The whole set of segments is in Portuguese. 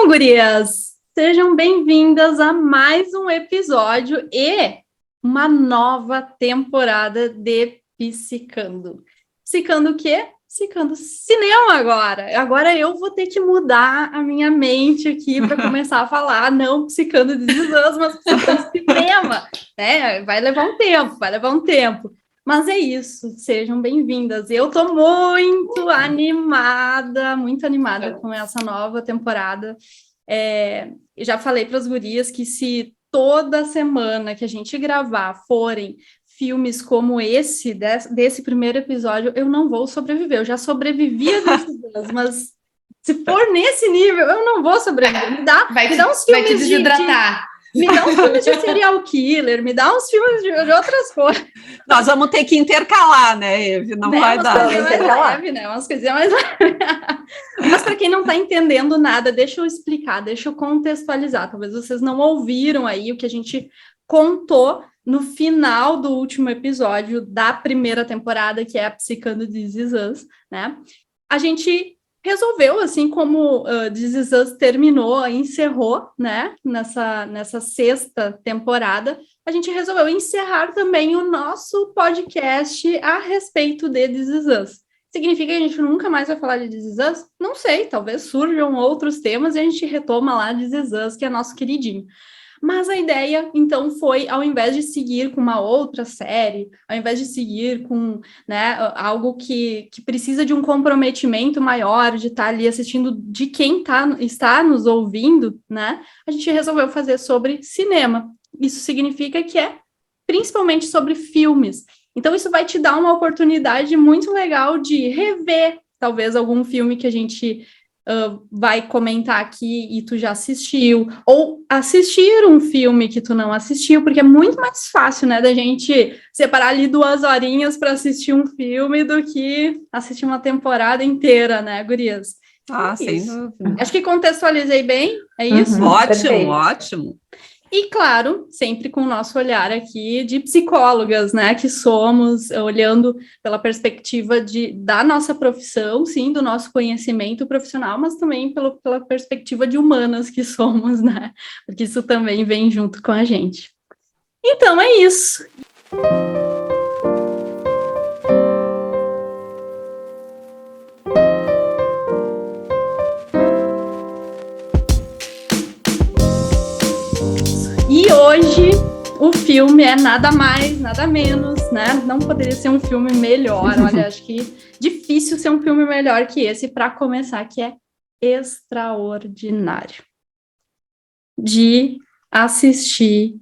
gurias! Sejam bem-vindas a mais um episódio e uma nova temporada de Psicando. Psicando o quê? Psicando cinema agora. Agora eu vou ter que mudar a minha mente aqui para começar a falar, não psicando de desânimo, mas psicando cinema. Né? Vai levar um tempo. Mas é isso, sejam bem-vindas. Eu estou muito animada com essa nova temporada. Já falei para as gurias que se toda semana que a gente gravar forem filmes como esse, desse primeiro episódio, eu não vou sobreviver. Eu já sobrevivi a desses, mas se for nesse nível, eu não vou sobreviver. Me dá uns filmes vai te desidratar. Me dá uns filmes de serial killer, me dá uns filmes de outras coisas. Nós vamos ter que intercalar, né, Eve? Não vai dar. Umas coisinhas mais leves. Mas para quem não está entendendo nada, deixa eu explicar, deixa eu contextualizar. Talvez vocês não ouviram aí o que a gente contou no final do último episódio da primeira temporada, que é a Psicando This Is Us, né? A gente resolveu, assim como This Is Us encerrou, né, nessa sexta temporada, a gente resolveu encerrar também o nosso podcast a respeito de This Is Us. Significa que a gente nunca mais vai falar de This Is Us? Não sei, talvez surjam outros temas e a gente retoma lá This Is Us, que é nosso queridinho. Mas a ideia, então, foi, ao invés de seguir com uma outra série, ao invés de seguir com, né, algo que precisa de um comprometimento maior, de estar ali assistindo de quem está nos ouvindo, né, a gente resolveu fazer sobre cinema. Isso significa que é principalmente sobre filmes. Então, isso vai te dar uma oportunidade muito legal de rever, talvez, algum filme que a gente vai comentar aqui e tu já assistiu, ou assistir um filme que tu não assistiu, porque é muito mais fácil, né, da gente separar ali 2 horinhas para assistir um filme do que assistir uma temporada inteira, né, gurias? Sem dúvida. Acho que contextualizei bem, é isso? Ótimo. E, claro, sempre com o nosso olhar aqui de psicólogas, né, que somos, olhando pela perspectiva da nossa profissão, sim, do nosso conhecimento profissional, mas também pela perspectiva de humanas que somos, né, porque isso também vem junto com a gente. Então, é isso. E hoje o filme é nada mais, nada menos, né? Não poderia ser um filme melhor. Olha, acho que difícil ser um filme melhor que esse para começar, que é Extraordinário. De assistir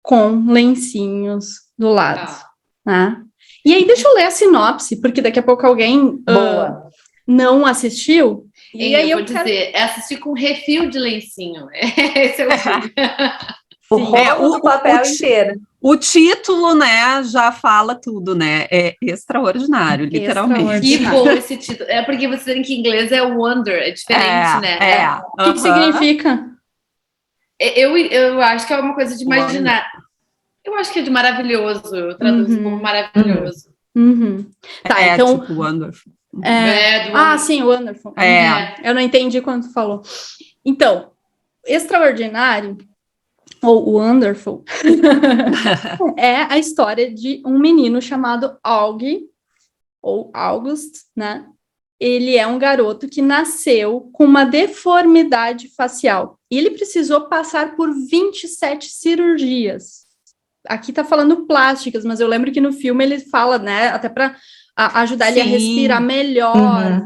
com lencinhos do lado, né? E aí deixa eu ler a sinopse, porque daqui a pouco alguém não assistiu. E aí eu vou dizer, é assistir com refil de lencinho. Esse é o filme. O papel inteiro. O título, né, já fala tudo, né? É extraordinário, literalmente. Que bom esse título. É porque você tem que em inglês é wonder, é diferente, né? O que significa? Eu acho que é uma coisa de imaginar. Eu acho que é de maravilhoso. Eu traduzo como maravilhoso. Tá, então... tipo wonderful. Sim, wonderful. Eu não entendi quando tu falou. Então, Extraordinário ou Wonderful, é a história de um menino chamado Aug, ou August, né? Ele é um garoto que nasceu com uma deformidade facial. E ele precisou passar por 27 cirurgias. Aqui tá falando plásticas, mas eu lembro que no filme ele fala, né? Até para ajudar ele a respirar melhor,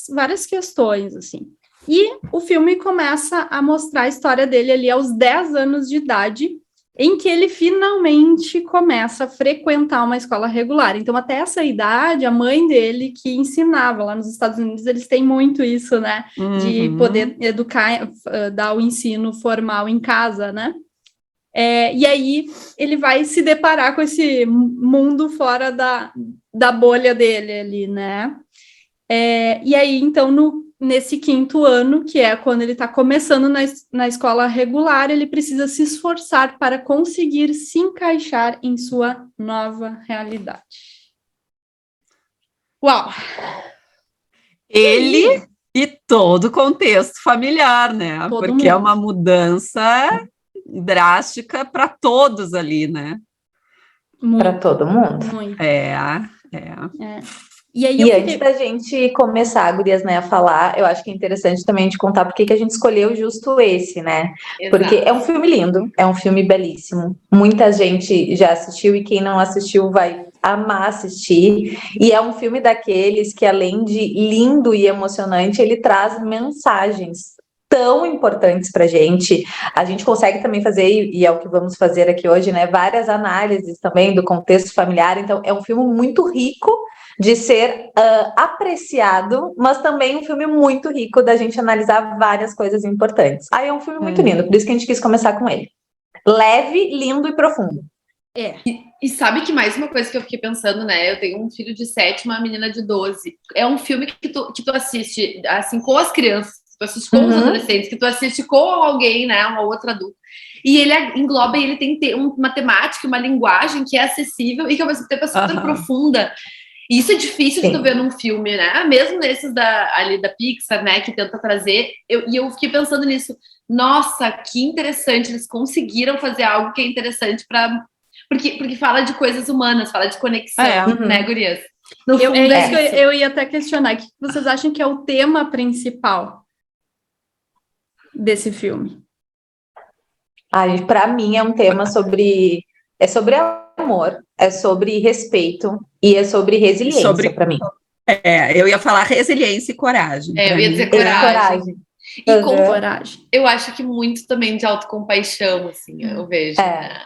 várias questões, assim. E o filme começa a mostrar a história dele ali aos 10 anos de idade, em que ele finalmente começa a frequentar uma escola regular. Então, até essa idade, a mãe dele que ensinava, lá nos Estados Unidos, eles têm muito isso, né? De poder educar, dar o ensino formal em casa, né? E aí, ele vai se deparar com esse mundo fora da bolha dele ali, né? E aí, então, nesse 5º ano, que é quando ele está começando na escola regular, ele precisa se esforçar para conseguir se encaixar em sua nova realidade. Uau! Ele E todo o contexto familiar, né? Todo Porque é mundo. uma mudança drástica para todos ali, né? Para Muito, todo mundo. muito. É. E aí E eu antes fiquei... da gente começar, gurias, né, a falar, eu acho que é interessante também de contar por que a gente escolheu justo esse, né? Porque Exato. é um filme lindo, é um filme belíssimo. Muita gente já assistiu e quem não assistiu vai amar assistir. E é um filme daqueles que, além de lindo e emocionante, ele traz mensagens tão importantes pra gente. A gente consegue também fazer, e é o que vamos fazer aqui hoje, né? Várias análises também do contexto familiar. Então, é um filme muito rico de ser apreciado, mas também um filme muito rico da gente analisar várias coisas importantes. Aí é um filme muito lindo, por isso que a gente quis começar com ele. Leve, lindo e profundo. E sabe que mais uma coisa que eu fiquei pensando, né? Eu tenho um filho de 7, uma menina de 12. É um filme que tu assiste, assim, com as crianças, que tu assiste com os adolescentes, que tu assiste com alguém, né? Um outro adulto. E ele engloba e ele tem uma temática, uma linguagem que é acessível e que ao mesmo tempo é super profunda. E isso é difícil de tu ver num filme, né? Mesmo nesses ali da Pixar, né? Que tenta trazer. E eu fiquei pensando nisso. Nossa, que interessante. Eles conseguiram fazer algo que é interessante para... Porque fala de coisas humanas, fala de conexão, né, gurias? No fundo, É isso que eu ia até questionar. O que vocês acham que é o tema principal desse filme? Para mim é um tema sobre amor, é sobre respeito e é sobre resiliência para mim. Eu ia falar resiliência e coragem. Eu ia dizer coragem. E com coragem. Eu acho que muito também de autocompaixão, assim, eu vejo. Né?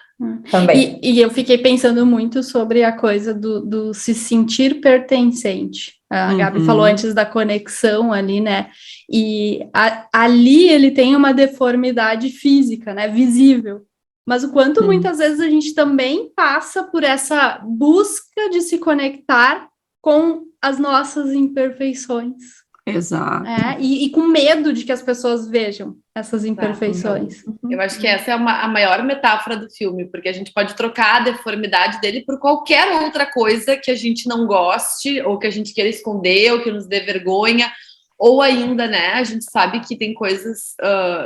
Também. E eu fiquei pensando muito sobre a coisa do se sentir pertencente. A Gabi falou antes da conexão ali, né? E ali ele tem uma deformidade física, né? Visível. Mas o quanto muitas vezes a gente também passa por essa busca de se conectar com as nossas imperfeições. Exato. E com medo de que as pessoas vejam essas imperfeições. Eu acho que essa é a maior metáfora do filme, porque a gente pode trocar a deformidade dele por qualquer outra coisa que a gente não goste, ou que a gente queira esconder, ou que nos dê vergonha, ou ainda, né, a gente sabe que tem coisas,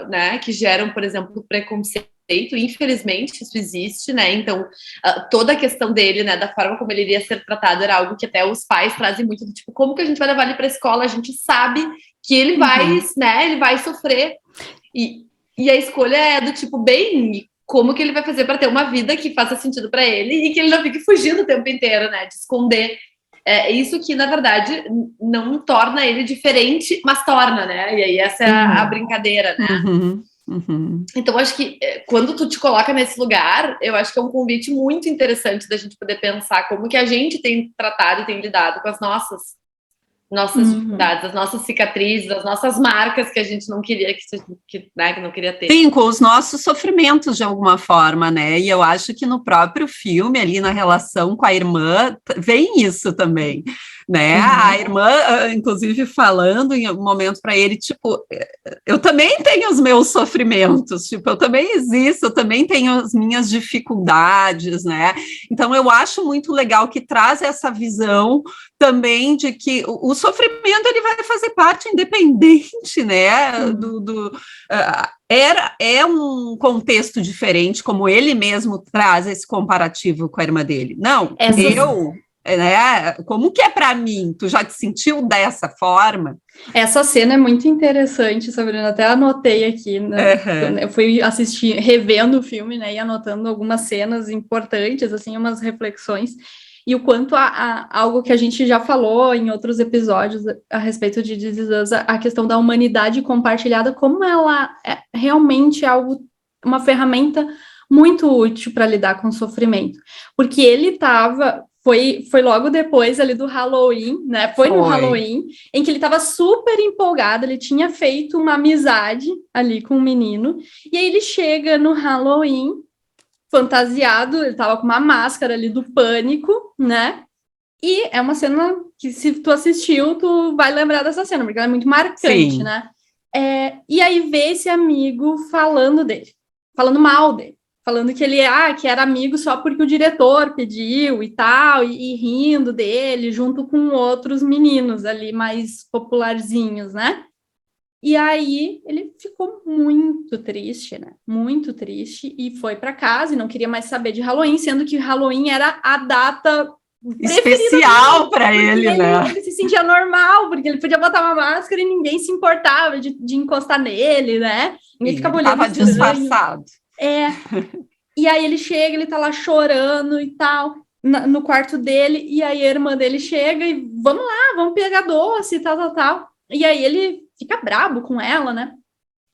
né, que geram, por exemplo, preconceito. Infelizmente isso existe, né? Então toda a questão dele, né, da forma como ele iria ser tratado era algo que até os pais trazem muito do tipo, como que a gente vai levar ele para a escola? A gente sabe que ele vai, né, ele vai sofrer e a escolha é do tipo, bem, como que ele vai fazer para ter uma vida que faça sentido para ele e que ele não fique fugindo o tempo inteiro, né, de esconder. É isso que, na verdade, não torna ele diferente, mas torna, né? E aí essa é a brincadeira, né? Então, acho que quando tu te coloca nesse lugar, eu acho que é um convite muito interessante da gente poder pensar como que a gente tem tratado e tem lidado com as nossas dificuldades, as nossas cicatrizes, as nossas marcas que a gente não queria que não queria ter. Sim, com os nossos sofrimentos de alguma forma, né? E eu acho que no próprio filme, ali na relação com a irmã, vem isso também, né? A irmã, inclusive, falando em algum momento para ele, tipo, eu também tenho os meus sofrimentos, tipo, eu também existo, eu também tenho as minhas dificuldades, né? Então, eu acho muito legal que traz essa visão também de que o sofrimento ele vai fazer parte independente, né, é um contexto diferente, como ele mesmo traz esse comparativo com a irmã dele. Não, né, como que é para mim? Tu já te sentiu dessa forma? Essa cena é muito interessante, Sabrina, até anotei aqui, né? Eu fui assistir, revendo o filme, né, e anotando algumas cenas importantes, assim, umas reflexões, e o quanto algo que a gente já falou em outros episódios a respeito de This Is Us, a questão da humanidade compartilhada, como ela é realmente algo, uma ferramenta muito útil para lidar com o sofrimento, porque ele foi logo depois ali do Halloween, né? Foi no Halloween, em que ele estava super empolgado, ele tinha feito uma amizade ali com um menino, e aí ele chega no Halloween fantasiado, ele tava com uma máscara ali do Pânico, né? E é uma cena que, se tu assistiu, tu vai lembrar dessa cena, porque ela é muito marcante, né? E aí vê esse amigo falando mal dele, falando que ele que era amigo só porque o diretor pediu e tal, e rindo dele, junto com outros meninos ali mais popularzinhos, né? E aí ele ficou muito triste, né? Muito triste, e foi para casa e não queria mais saber de Halloween, sendo que Halloween era a data especial para ele, né? Ele se sentia normal, porque ele podia botar uma máscara e ninguém se importava de encostar nele, né? Ninguém ficava olhando estava disfarçado. E aí ele chega, ele tá lá chorando e tal, no quarto dele, e aí a irmã dele chega e vamos lá, vamos pegar doce e tal. E aí ele fica brabo com ela, né?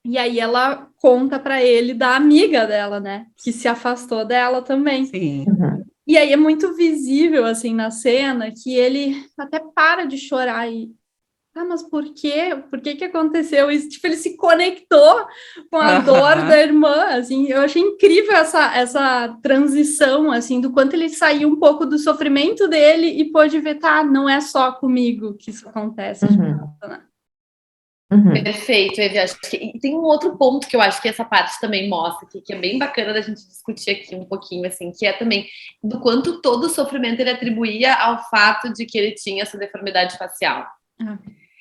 E aí ela conta para ele da amiga dela, né? Que se afastou dela também. Sim. E aí é muito visível, assim, na cena, que ele até para de chorar e... mas por quê? Por que aconteceu isso? Tipo, ele se conectou com a dor da irmã, assim. Eu achei incrível essa transição, assim, do quanto ele saiu um pouco do sofrimento dele e pôde ver, não é só comigo que isso acontece. Perfeito, Evi. Acho que... E tem um outro ponto que eu acho que essa parte também mostra, que é bem bacana da gente discutir aqui um pouquinho, assim, que é também do quanto todo o sofrimento ele atribuía ao fato de que ele tinha essa deformidade facial.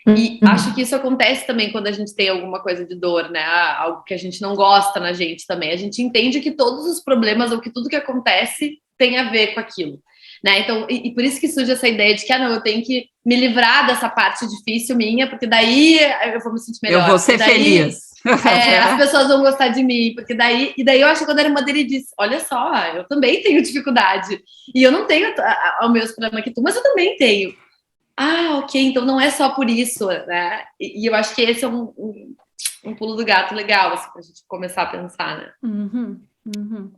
E acho que isso acontece também quando a gente tem alguma coisa de dor, né? Algo que a gente não gosta na gente também. A gente entende que todos os problemas ou que tudo que acontece tem a ver com aquilo, né? Então, e por isso que surge essa ideia de que, não, eu tenho que me livrar dessa parte difícil minha, porque daí eu vou me sentir melhor. Eu vou ser feliz. As pessoas vão gostar de mim, porque daí eu acho que quando a irmã dele disse, olha só, eu também tenho dificuldade, e eu não tenho o mesmo problema que tu, mas eu também tenho. Ok, então não é só por isso, né? E eu acho que esse é um pulo do gato legal, assim, pra gente começar a pensar, né?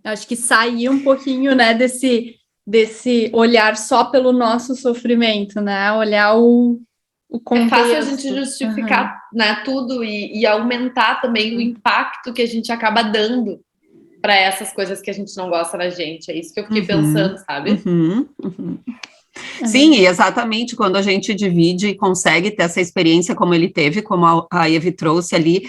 Acho que sair um pouquinho, né, desse olhar só pelo nosso sofrimento, né? Olhar o contexto. É fácil a gente justificar, né, tudo e aumentar também o impacto que a gente acaba dando para essas coisas que a gente não gosta da gente. É isso que eu fiquei pensando, sabe? Sim, exatamente, quando a gente divide e consegue ter essa experiência como ele teve, como a Evi trouxe ali,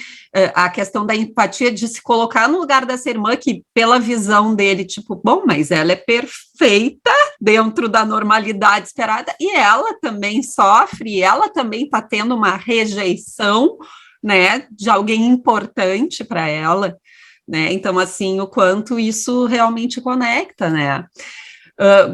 a questão da empatia, de se colocar no lugar dessa irmã que, pela visão dele, tipo, bom, mas ela é perfeita dentro da normalidade esperada, e ela também sofre, ela também está tendo uma rejeição, né, de alguém importante para ela, né, então, assim, o quanto isso realmente conecta, né.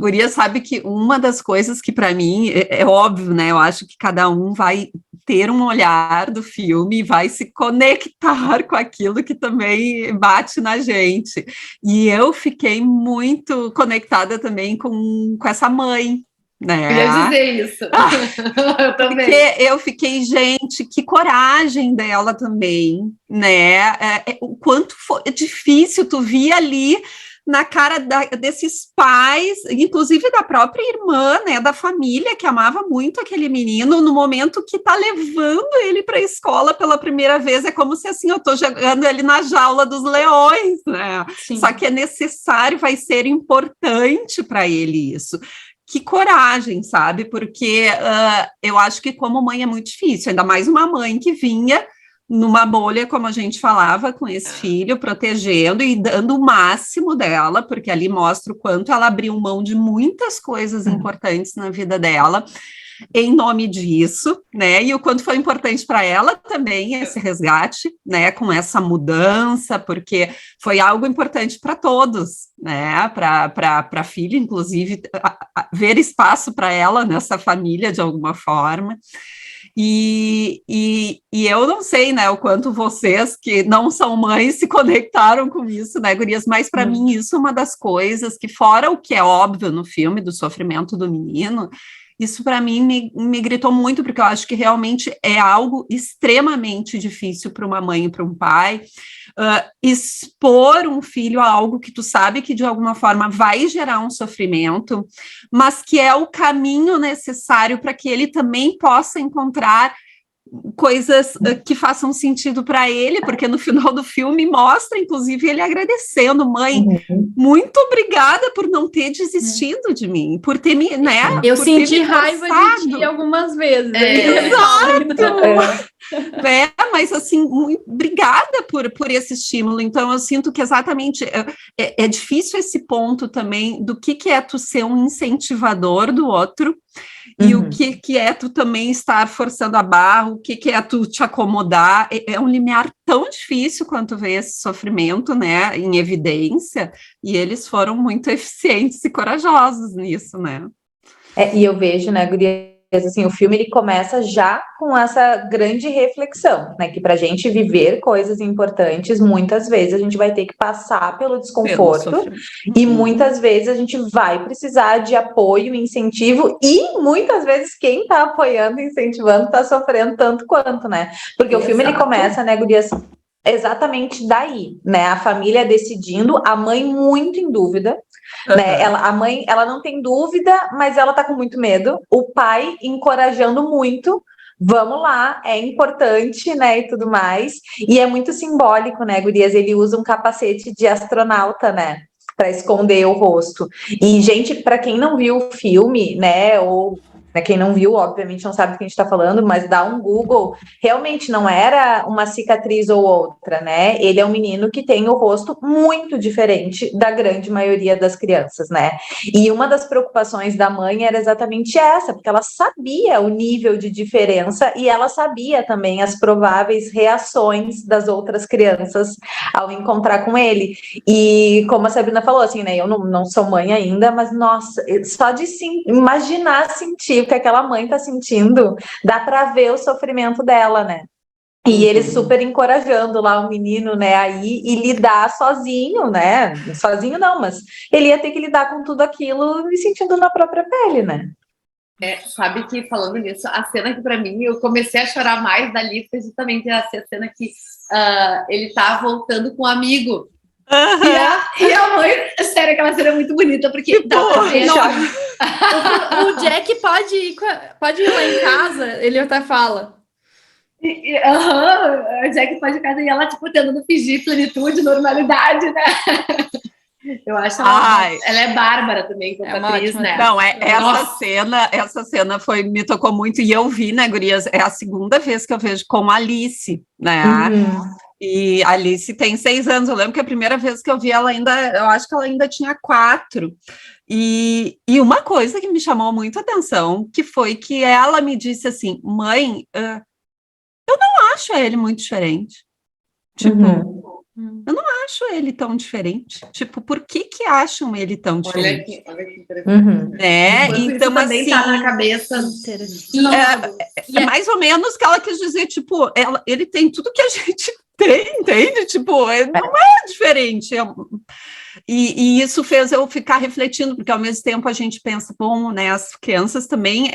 Guria, sabe que uma das coisas que para mim é óbvio, né? Eu acho que cada um vai ter um olhar do filme e vai se conectar com aquilo que também bate na gente. E eu fiquei muito conectada também com essa mãe, né? Eu ia dizer isso. Eu também. Porque eu fiquei, gente, que coragem dela também, né? O quanto foi difícil, tu via ali na cara desses pais, inclusive da própria irmã, né, da família, que amava muito aquele menino, no momento que tá levando ele para a escola pela primeira vez, é como se, assim, eu tô jogando ele na jaula dos leões, né, Sim. Só que é necessário, vai ser importante para ele isso. Que coragem, sabe, porque eu acho que como mãe é muito difícil, ainda mais uma mãe que vinha numa bolha, como a gente falava, com esse filho, protegendo e dando o máximo dela, porque ali mostra o quanto ela abriu mão de muitas coisas importantes na vida dela, em nome disso, né, e o quanto foi importante para ela também esse resgate, né, com essa mudança, porque foi algo importante para todos, né, para a filha, inclusive, ver espaço para ela nessa família de alguma forma. E eu não sei, né, o quanto vocês que não são mães se conectaram com isso, né, gurias, mas para mim isso é uma das coisas que, fora o que é óbvio no filme do sofrimento do menino, isso para mim me gritou muito, porque eu acho que realmente é algo extremamente difícil para uma mãe e para um pai, expor um filho a algo que tu sabe que de alguma forma vai gerar um sofrimento, mas que é o caminho necessário para que ele também possa encontrar coisas que façam sentido para ele, porque no final do filme mostra, inclusive, ele agradecendo, mãe, muito obrigada por não ter desistido de mim, por ter me, né? Eu senti raiva de ti algumas vezes. Exato! Mas assim, muito obrigada por esse estímulo. Então, eu sinto que exatamente é difícil esse ponto também do que é tu ser um incentivador do outro e o que é tu também estar forçando a barra, o que é tu te acomodar. É um limiar tão difícil quanto ver esse sofrimento, né, em evidência, e eles foram muito eficientes e corajosos nisso, né? E eu vejo, né, Gurias, assim, o filme ele começa já com essa grande reflexão, né, que para a gente viver coisas importantes, muitas vezes a gente vai ter que passar pelo desconforto e muitas vezes a gente vai precisar de apoio, incentivo e muitas vezes quem está apoiando e incentivando está sofrendo tanto quanto, né? Porque o filme ele começa, né, Gurias, exatamente daí, né? A família decidindo, a mãe muito em dúvida, né? A mãe, ela não tem dúvida, mas ela tá com muito medo. O pai encorajando muito. Vamos lá, é importante, né, e tudo mais. E é muito simbólico, né, Gurias? Ele usa um capacete de astronauta, né, para esconder o rosto. E, gente, para quem não viu o filme, né, ou quem não viu, obviamente não sabe do que a gente está falando, mas dá um Google, realmente não era uma cicatriz ou outra, né? Ele é um menino que tem o rosto muito diferente da grande maioria das crianças, né? E uma das preocupações da mãe era exatamente essa, porque ela sabia o nível de diferença e ela sabia também as prováveis reações das outras crianças ao encontrar com ele. E como a Sabrina falou, assim, né? Eu não sou mãe ainda, mas nossa, só de imaginar sentir o que aquela mãe tá sentindo, dá para ver o sofrimento dela, né? E ele super encorajando lá o menino, né, aí e lidar sozinho, né? Sozinho não, mas ele ia ter que lidar com tudo aquilo e sentindo na própria pele, né? Sabe que, falando nisso, a cena que pra mim eu comecei a chorar mais dali foi justamente a cena que ele tá voltando com um amigo. E a mãe, sério, aquela cena é muito bonita, porque dá pra ver. O Jack pode ir lá em casa, ele até fala. O Jack pode ir em casa e ela, tipo, tentando fingir plenitude, normalidade, né? Eu acho ela é bárbara também como atriz, né? Não, essa cena me tocou muito, e eu vi, né, Gurias, é a segunda vez que eu vejo com a Alice, né? E a Alice tem 6 anos, eu lembro que a primeira vez que eu vi ela eu acho que ela ainda tinha 4. E uma coisa que me chamou muito a atenção, que foi que ela me disse assim, mãe, eu não acho ele muito diferente. Tipo, eu não acho ele tão diferente. Tipo, por que acham ele tão diferente? Olha que interessante. Então, isso também tá na cabeça. É mais ou menos que ela quis dizer, tipo, ele tem tudo que a gente tem, entende? Tipo, não é diferente. E isso fez eu ficar refletindo, porque ao mesmo tempo a gente pensa, bom, né, as crianças também,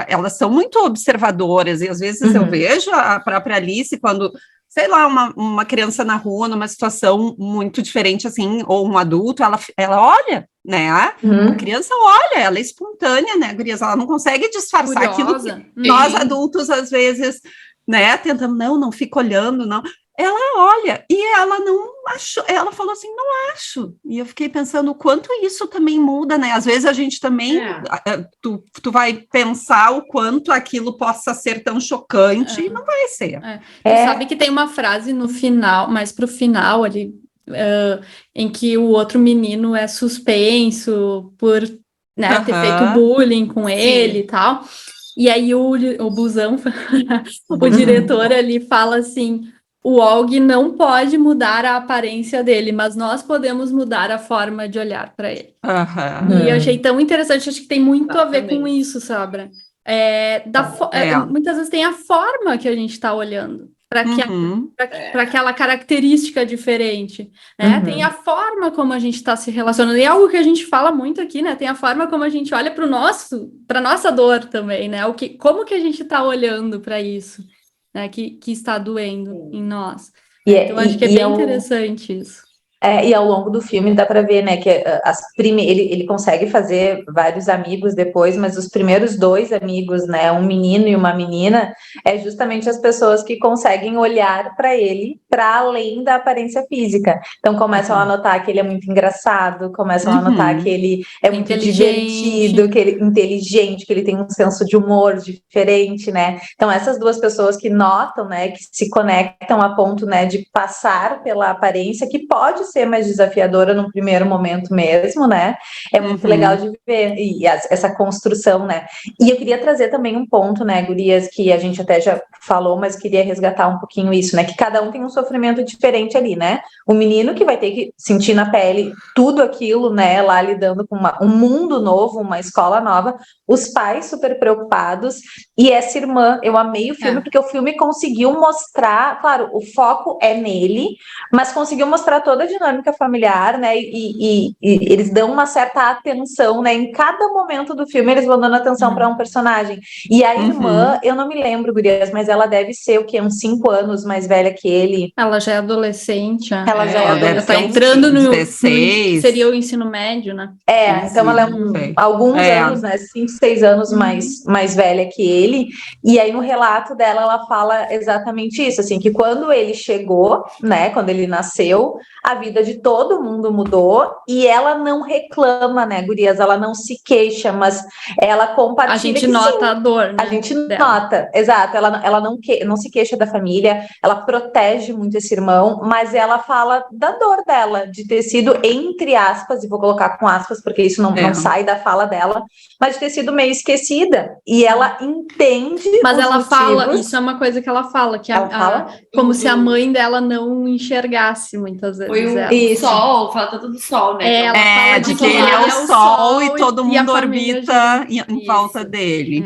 elas são muito observadoras, e às vezes eu vejo a própria Alice quando, sei lá, uma criança na rua, numa situação muito diferente, assim, ou um adulto, ela olha, né, a criança olha, ela é espontânea, né, gurias, ela não consegue disfarçar Curiosa. aquilo que nós adultos, às vezes, né, tentando, não fica olhando, não. Ela olha, e ela não achou, ela falou assim, não acho, e eu fiquei pensando o quanto isso também muda, né, às vezes a gente também, tu vai pensar o quanto aquilo possa ser tão chocante, e não vai ser. Tu sabe que tem uma frase no final, mais pro final ali, em que o outro menino é suspenso por, né, ter feito bullying com ele e tal, e aí o Busão, o diretor ali fala assim, o Og não pode mudar a aparência dele, mas nós podemos mudar a forma de olhar para ele. E eu achei tão interessante, acho que tem muito a ver com isso, sabe? Muitas vezes tem a forma que a gente está olhando para aquela característica diferente, né? Tem a forma como a gente está se relacionando, e é algo que a gente fala muito aqui, né? Tem a forma como a gente olha para nossa dor também, né? Como que a gente está olhando para isso? Né, que está doendo em nós. Então, acho que é bem interessante isso. E ao longo do filme dá para ver, né, que ele consegue fazer vários amigos depois, mas os primeiros 2 amigos, né, um menino e uma menina, é justamente as pessoas que conseguem olhar para ele para além da aparência física. Então começam a notar que ele é muito engraçado, começam a notar que ele é muito divertido, que ele é inteligente, que ele tem um senso de humor diferente, né? Então essas 2 pessoas que notam, né, que se conectam a ponto, né, de passar pela aparência, que pode ser mais desafiadora no primeiro momento mesmo, né? É muito legal de ver essa construção, né? E eu queria trazer também um ponto, né, gurias, que a gente até já falou, mas queria resgatar um pouquinho isso, né? Que cada um tem um sofrimento diferente ali, né? O menino que vai ter que sentir na pele tudo aquilo, né? Lá lidando com um mundo novo, uma escola nova, os pais super preocupados, e essa irmã, eu amei o filme, porque o filme conseguiu mostrar, claro, o foco é nele, mas conseguiu mostrar toda a dinâmica familiar, né? E eles dão uma certa atenção, né? Em cada momento do filme, eles vão dando atenção para um personagem. E a irmã, eu não me lembro, gurias, mas ela deve ser o quê? Uns 5 anos mais velha que ele. Ela já é adolescente. Ela já é Ela deve adolescente. estar entrando no 16. seria o ensino médio, né? Então ela é alguns anos, né? 5, 6 anos mais velha que ele. E aí no relato dela, ela fala exatamente isso, assim, que quando ele chegou, né? Quando ele nasceu, a vida de todo mundo mudou e ela não reclama, né, gurias? Ela não se queixa, mas ela compartilha. A gente nota a dor, né? A gente nota, exato. Ela não se queixa da família, ela protege muito esse irmão, mas ela fala da dor dela, de ter sido, entre aspas, e vou colocar com aspas, porque isso não sai da fala dela, mas de ter sido meio esquecida. E ela entende. Mas ela motivos. fala, isso é uma coisa que ela fala, que ela fala como se a mãe dela não enxergasse muitas vezes. Foi o sol, fala tanto do sol, né? Ela fala de que ele é o sol e todo mundo orbita em volta dele.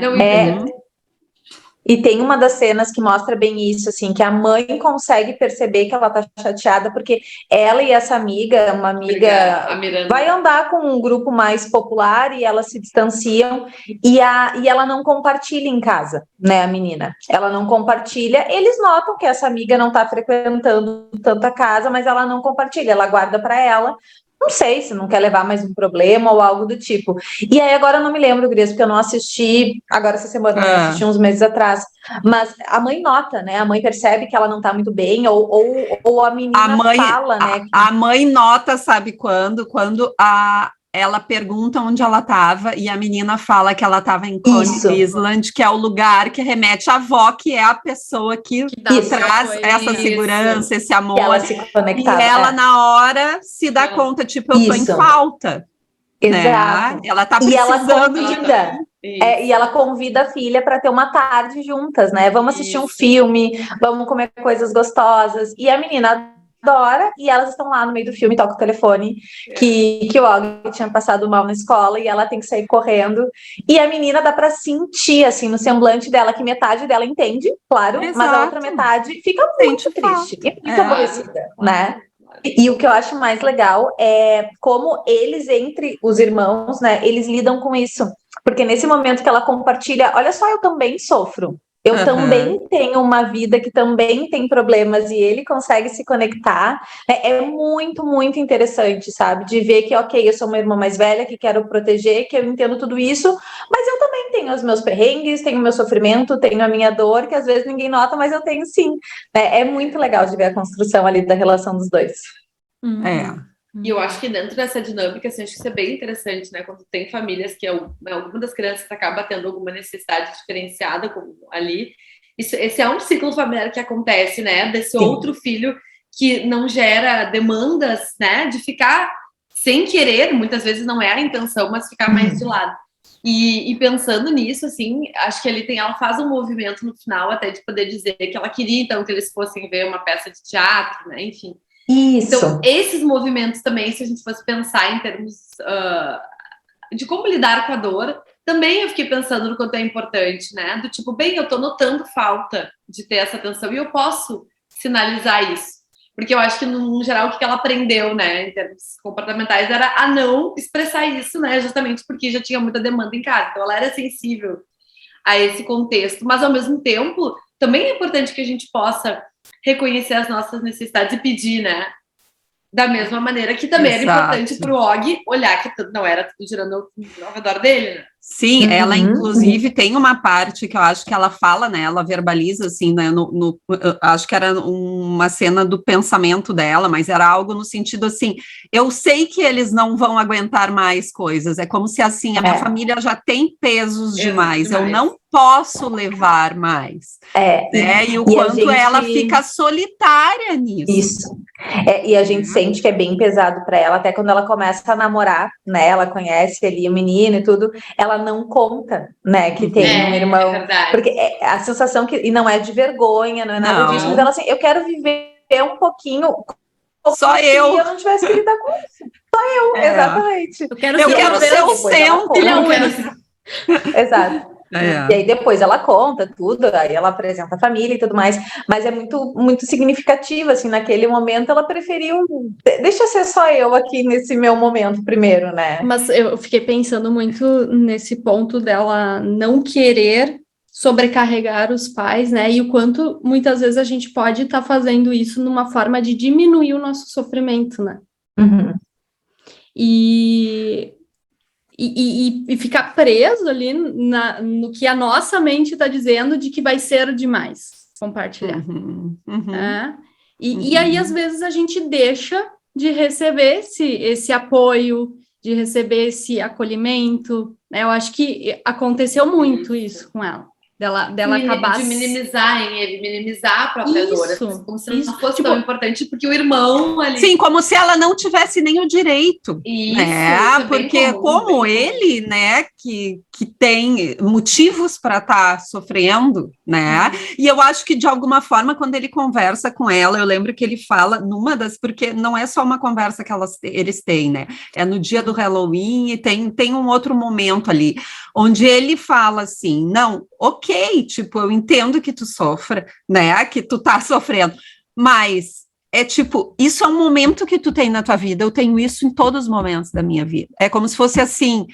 E tem uma das cenas que mostra bem isso, assim, que a mãe consegue perceber que ela tá chateada, porque ela e essa amiga, uma amiga, vai andar com um grupo mais popular e elas se distanciam, e ela não compartilha em casa, né, a menina. Ela não compartilha, eles notam que essa amiga não tá frequentando tanta casa, mas ela não compartilha, ela guarda para ela. Não sei se não quer levar mais um problema ou algo do tipo. E aí agora eu não me lembro, Gris, porque eu não assisti agora essa semana, eu assisti uns meses atrás. Mas a mãe nota, né? A mãe percebe que ela não tá muito bem, ou a menina fala, né? A mãe nota, sabe quando? Quando ela pergunta onde ela estava e a menina fala que ela estava em Coney Island, que é o lugar que remete à avó, que é a pessoa que traz essa segurança, esse amor. Que ela se conectava, e ela, na hora, se dá conta, tipo, eu tô em falta. Exato. Né? Ela tá precisando e ela convida a filha para ter uma tarde juntas, né? Vamos assistir um filme, vamos comer coisas gostosas. E a menina adora, e elas estão lá no meio do filme, toca o telefone, que o Og tinha passado mal na escola, e ela tem que sair correndo, e a menina dá para sentir, assim, no semblante dela, que metade dela entende, claro, mas a outra metade fica muito triste, e muito aborrecida, né? E o que eu acho mais legal é como eles, entre os irmãos, né, eles lidam com isso, porque nesse momento que ela compartilha, olha só, eu também sofro. Eu também tenho uma vida que também tem problemas e ele consegue se conectar. É muito, muito interessante, sabe? De ver que, ok, eu sou uma irmã mais velha que quero proteger, que eu entendo tudo isso, mas eu também tenho os meus perrengues, tenho o meu sofrimento, tenho a minha dor, que às vezes ninguém nota, mas eu tenho sim. É muito legal de ver a construção ali da relação dos dois. E eu acho que dentro dessa dinâmica, assim, acho que isso é bem interessante, né? Quando tem famílias que alguma das crianças acaba tendo alguma necessidade diferenciada como ali. Esse é um ciclo familiar que acontece, né? Desse outro filho que não gera demandas, né? De ficar sem querer, muitas vezes não é a intenção, mas ficar mais de lado. E pensando nisso, assim, acho que ela faz um movimento no final até de poder dizer que ela queria, então, que eles fossem ver uma peça de teatro, né? Enfim. Isso. Então, esses movimentos também, se a gente fosse pensar em termos de como lidar com a dor, também eu fiquei pensando no quanto é importante, né? Do tipo, bem, eu tô notando falta de ter essa atenção e eu posso sinalizar isso. Porque eu acho que, no geral, o que ela aprendeu, né, em termos comportamentais, era a não expressar isso, né? Justamente porque já tinha muita demanda em casa. Então, ela era sensível a esse contexto. Mas, ao mesmo tempo, também é importante que a gente possa reconhecer as nossas necessidades e pedir, né? Da mesma maneira que também era Exato. importante para o Og olhar que não era tudo girando ao redor dele, né? Sim, ela inclusive tem uma parte que eu acho que ela fala, né? Ela verbaliza assim, né? Acho que era uma cena do pensamento dela, mas era algo no sentido assim: eu sei que eles não vão aguentar mais coisas. É como se assim a minha família já tem pesos demais. Eu não posso levar mais. Né? E o quanto ela fica solitária nisso. Isso. E a gente sente que é bem pesado para ela, até quando ela começa a namorar, né? Ela conhece ali o menino e tudo, ela não conta, né? Que tem um irmão. Porque a sensação que. E não é de vergonha, não é nada disso, mas ela assim, eu quero viver um pouquinho. Só se eu não tivesse que lidar com isso. Só eu, exatamente. Eu quero ser o centro. Exato. E aí depois ela conta tudo, aí ela apresenta a família e tudo mais, mas é muito, muito significativo, assim, naquele momento ela preferiu, deixa ser só eu aqui nesse meu momento primeiro, né? Mas eu fiquei pensando muito nesse ponto dela não querer sobrecarregar os pais, né, e o quanto muitas vezes a gente pode estar fazendo isso numa forma de diminuir o nosso sofrimento, né? E ficar preso ali no que a nossa mente está dizendo de que vai ser demais compartilhar. E aí, às vezes, a gente deixa de receber esse apoio, de receber esse acolhimento, né? Eu acho que aconteceu muito isso com ela. Dela acabar... De minimizar minimizar a própria dor. Como se não fosse tão importante, porque o irmão ali... Sim, como se ela não tivesse nem o direito. Isso, né? Porque como ele, né, que tem motivos para estar sofrendo, né? E eu acho que, de alguma forma, quando ele conversa com ela, eu lembro que ele fala porque não é só uma conversa que eles têm, né? É no dia do Halloween e tem um outro momento ali, onde ele fala assim, não, ok, tipo, eu entendo que tu sofra, né, que tu tá sofrendo, mas é tipo, isso é um momento que tu tem na tua vida, eu tenho isso em todos os momentos da minha vida, é como se fosse assim,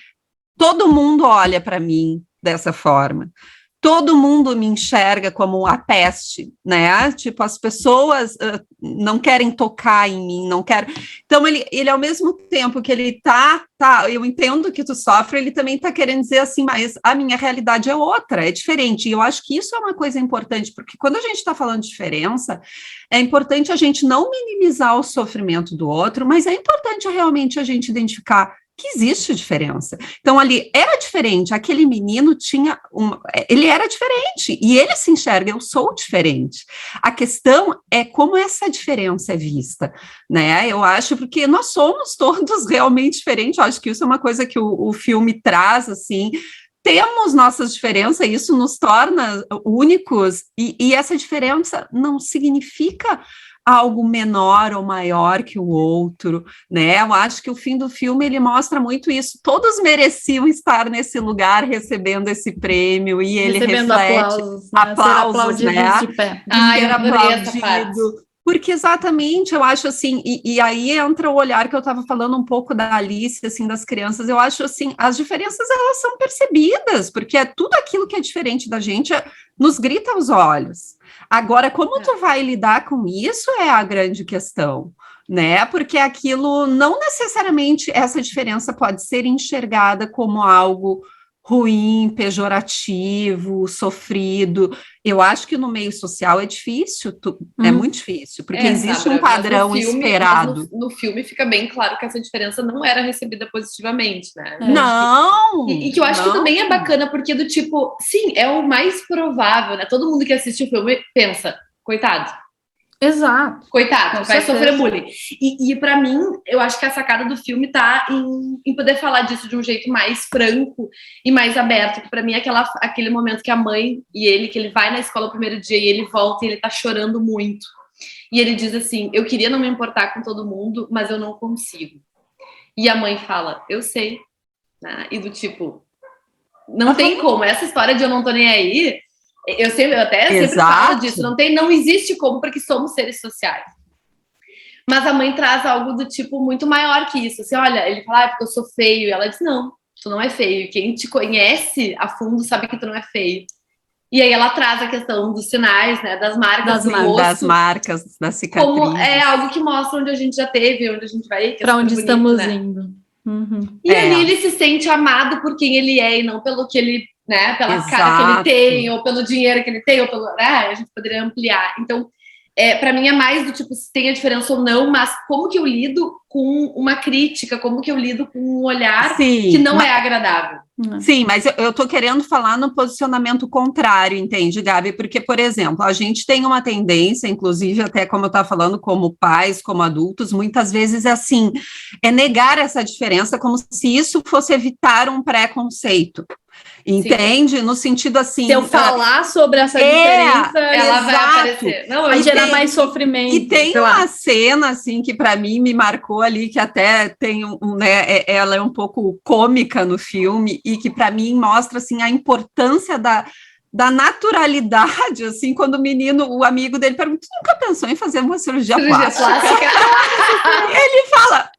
todo mundo olha para mim dessa forma, todo mundo me enxerga como a peste, né? Tipo, as pessoas não querem tocar em mim, não querem... Então, ele ao mesmo tempo que ele tá, eu entendo que tu sofre, ele também tá querendo dizer assim, mas a minha realidade é outra, é diferente. E eu acho que isso é uma coisa importante, porque quando a gente está falando de diferença, é importante a gente não minimizar o sofrimento do outro, mas é importante realmente a gente identificar que existe diferença. Então, ali era diferente, aquele menino ele era diferente, e ele se enxerga, eu sou diferente. A questão é como essa diferença é vista, né? Eu acho, porque nós somos todos realmente diferentes, eu acho que isso é uma coisa que o filme traz, assim, temos nossas diferenças, isso nos torna únicos, e essa diferença não significa algo menor ou maior que o outro, né? Eu acho que o fim do filme, ele mostra muito isso. Todos mereciam estar nesse lugar recebendo esse prêmio, e ele recebendo reflete aplausos, né? De pé. Eu adorei essa parte. Porque exatamente, eu acho assim, e aí entra o olhar que eu estava falando um pouco da Alice, assim, das crianças, eu acho assim, as diferenças, elas são percebidas, porque é tudo aquilo que é diferente da gente, nos grita aos olhos. Agora, como tu vai lidar com isso é a grande questão, né? Porque aquilo, não necessariamente essa diferença pode ser enxergada como algo ruim, pejorativo, sofrido. Eu acho que no meio social é difícil, é muito difícil, porque existe um padrão esperado. No filme fica bem claro que essa diferença não era recebida positivamente, né? Não! E que eu acho que também é bacana, porque do tipo, sim, é o mais provável, né? Todo mundo que assiste o filme pensa, coitado. Exato. Coitado, vai sofrer bullying. E para mim, eu acho que a sacada do filme tá em poder falar disso de um jeito mais franco e mais aberto, que para mim é aquele momento que a mãe e ele, que ele vai na escola o primeiro dia e ele volta e ele tá chorando muito. E ele diz assim, eu queria não me importar com todo mundo, mas eu não consigo. E a mãe fala, eu sei. Né? E do tipo, não tem como, essa história de eu não tô nem aí... Eu sempre falo disso, não existe como, porque somos seres sociais. Mas a mãe traz algo do tipo muito maior que isso. Assim, olha, ele fala, porque eu sou feio. E ela diz, não, tu não é feio. Quem te conhece a fundo sabe que tu não é feio. E aí ela traz a questão dos sinais, né, das marcas do rosto. Das marcas, das cicatrizes. Como é algo que mostra onde a gente já teve, onde a gente vai. Para onde estamos né? indo. Uhum. E ali ele se sente amado por quem ele é e não pelo que ele, né, pela cara que ele tem, ou pelo dinheiro que ele tem, ou pelo, né, a gente poderia ampliar. Então, para mim é mais do tipo, se tem a diferença ou não, mas como que eu lido com uma crítica, como que eu lido com um olhar que não é agradável. Sim, mas eu tô querendo falar no posicionamento contrário, entende, Gabi? Porque, por exemplo, a gente tem uma tendência, inclusive até como eu estava falando, como pais, como adultos, muitas vezes assim, é negar essa diferença como se isso fosse evitar um preconceito. Entende? Sim. No sentido assim... Se eu falar sobre essa diferença, ela vai aparecer. Não, vai gerar mais sofrimento. E tem uma cena, assim, que para mim me marcou ali, que até tem né, ela é um pouco cômica no filme, e que para mim mostra, assim, a importância da naturalidade, assim, quando o amigo dele pergunta, nunca pensou em fazer uma cirurgia plástica? Ele fala...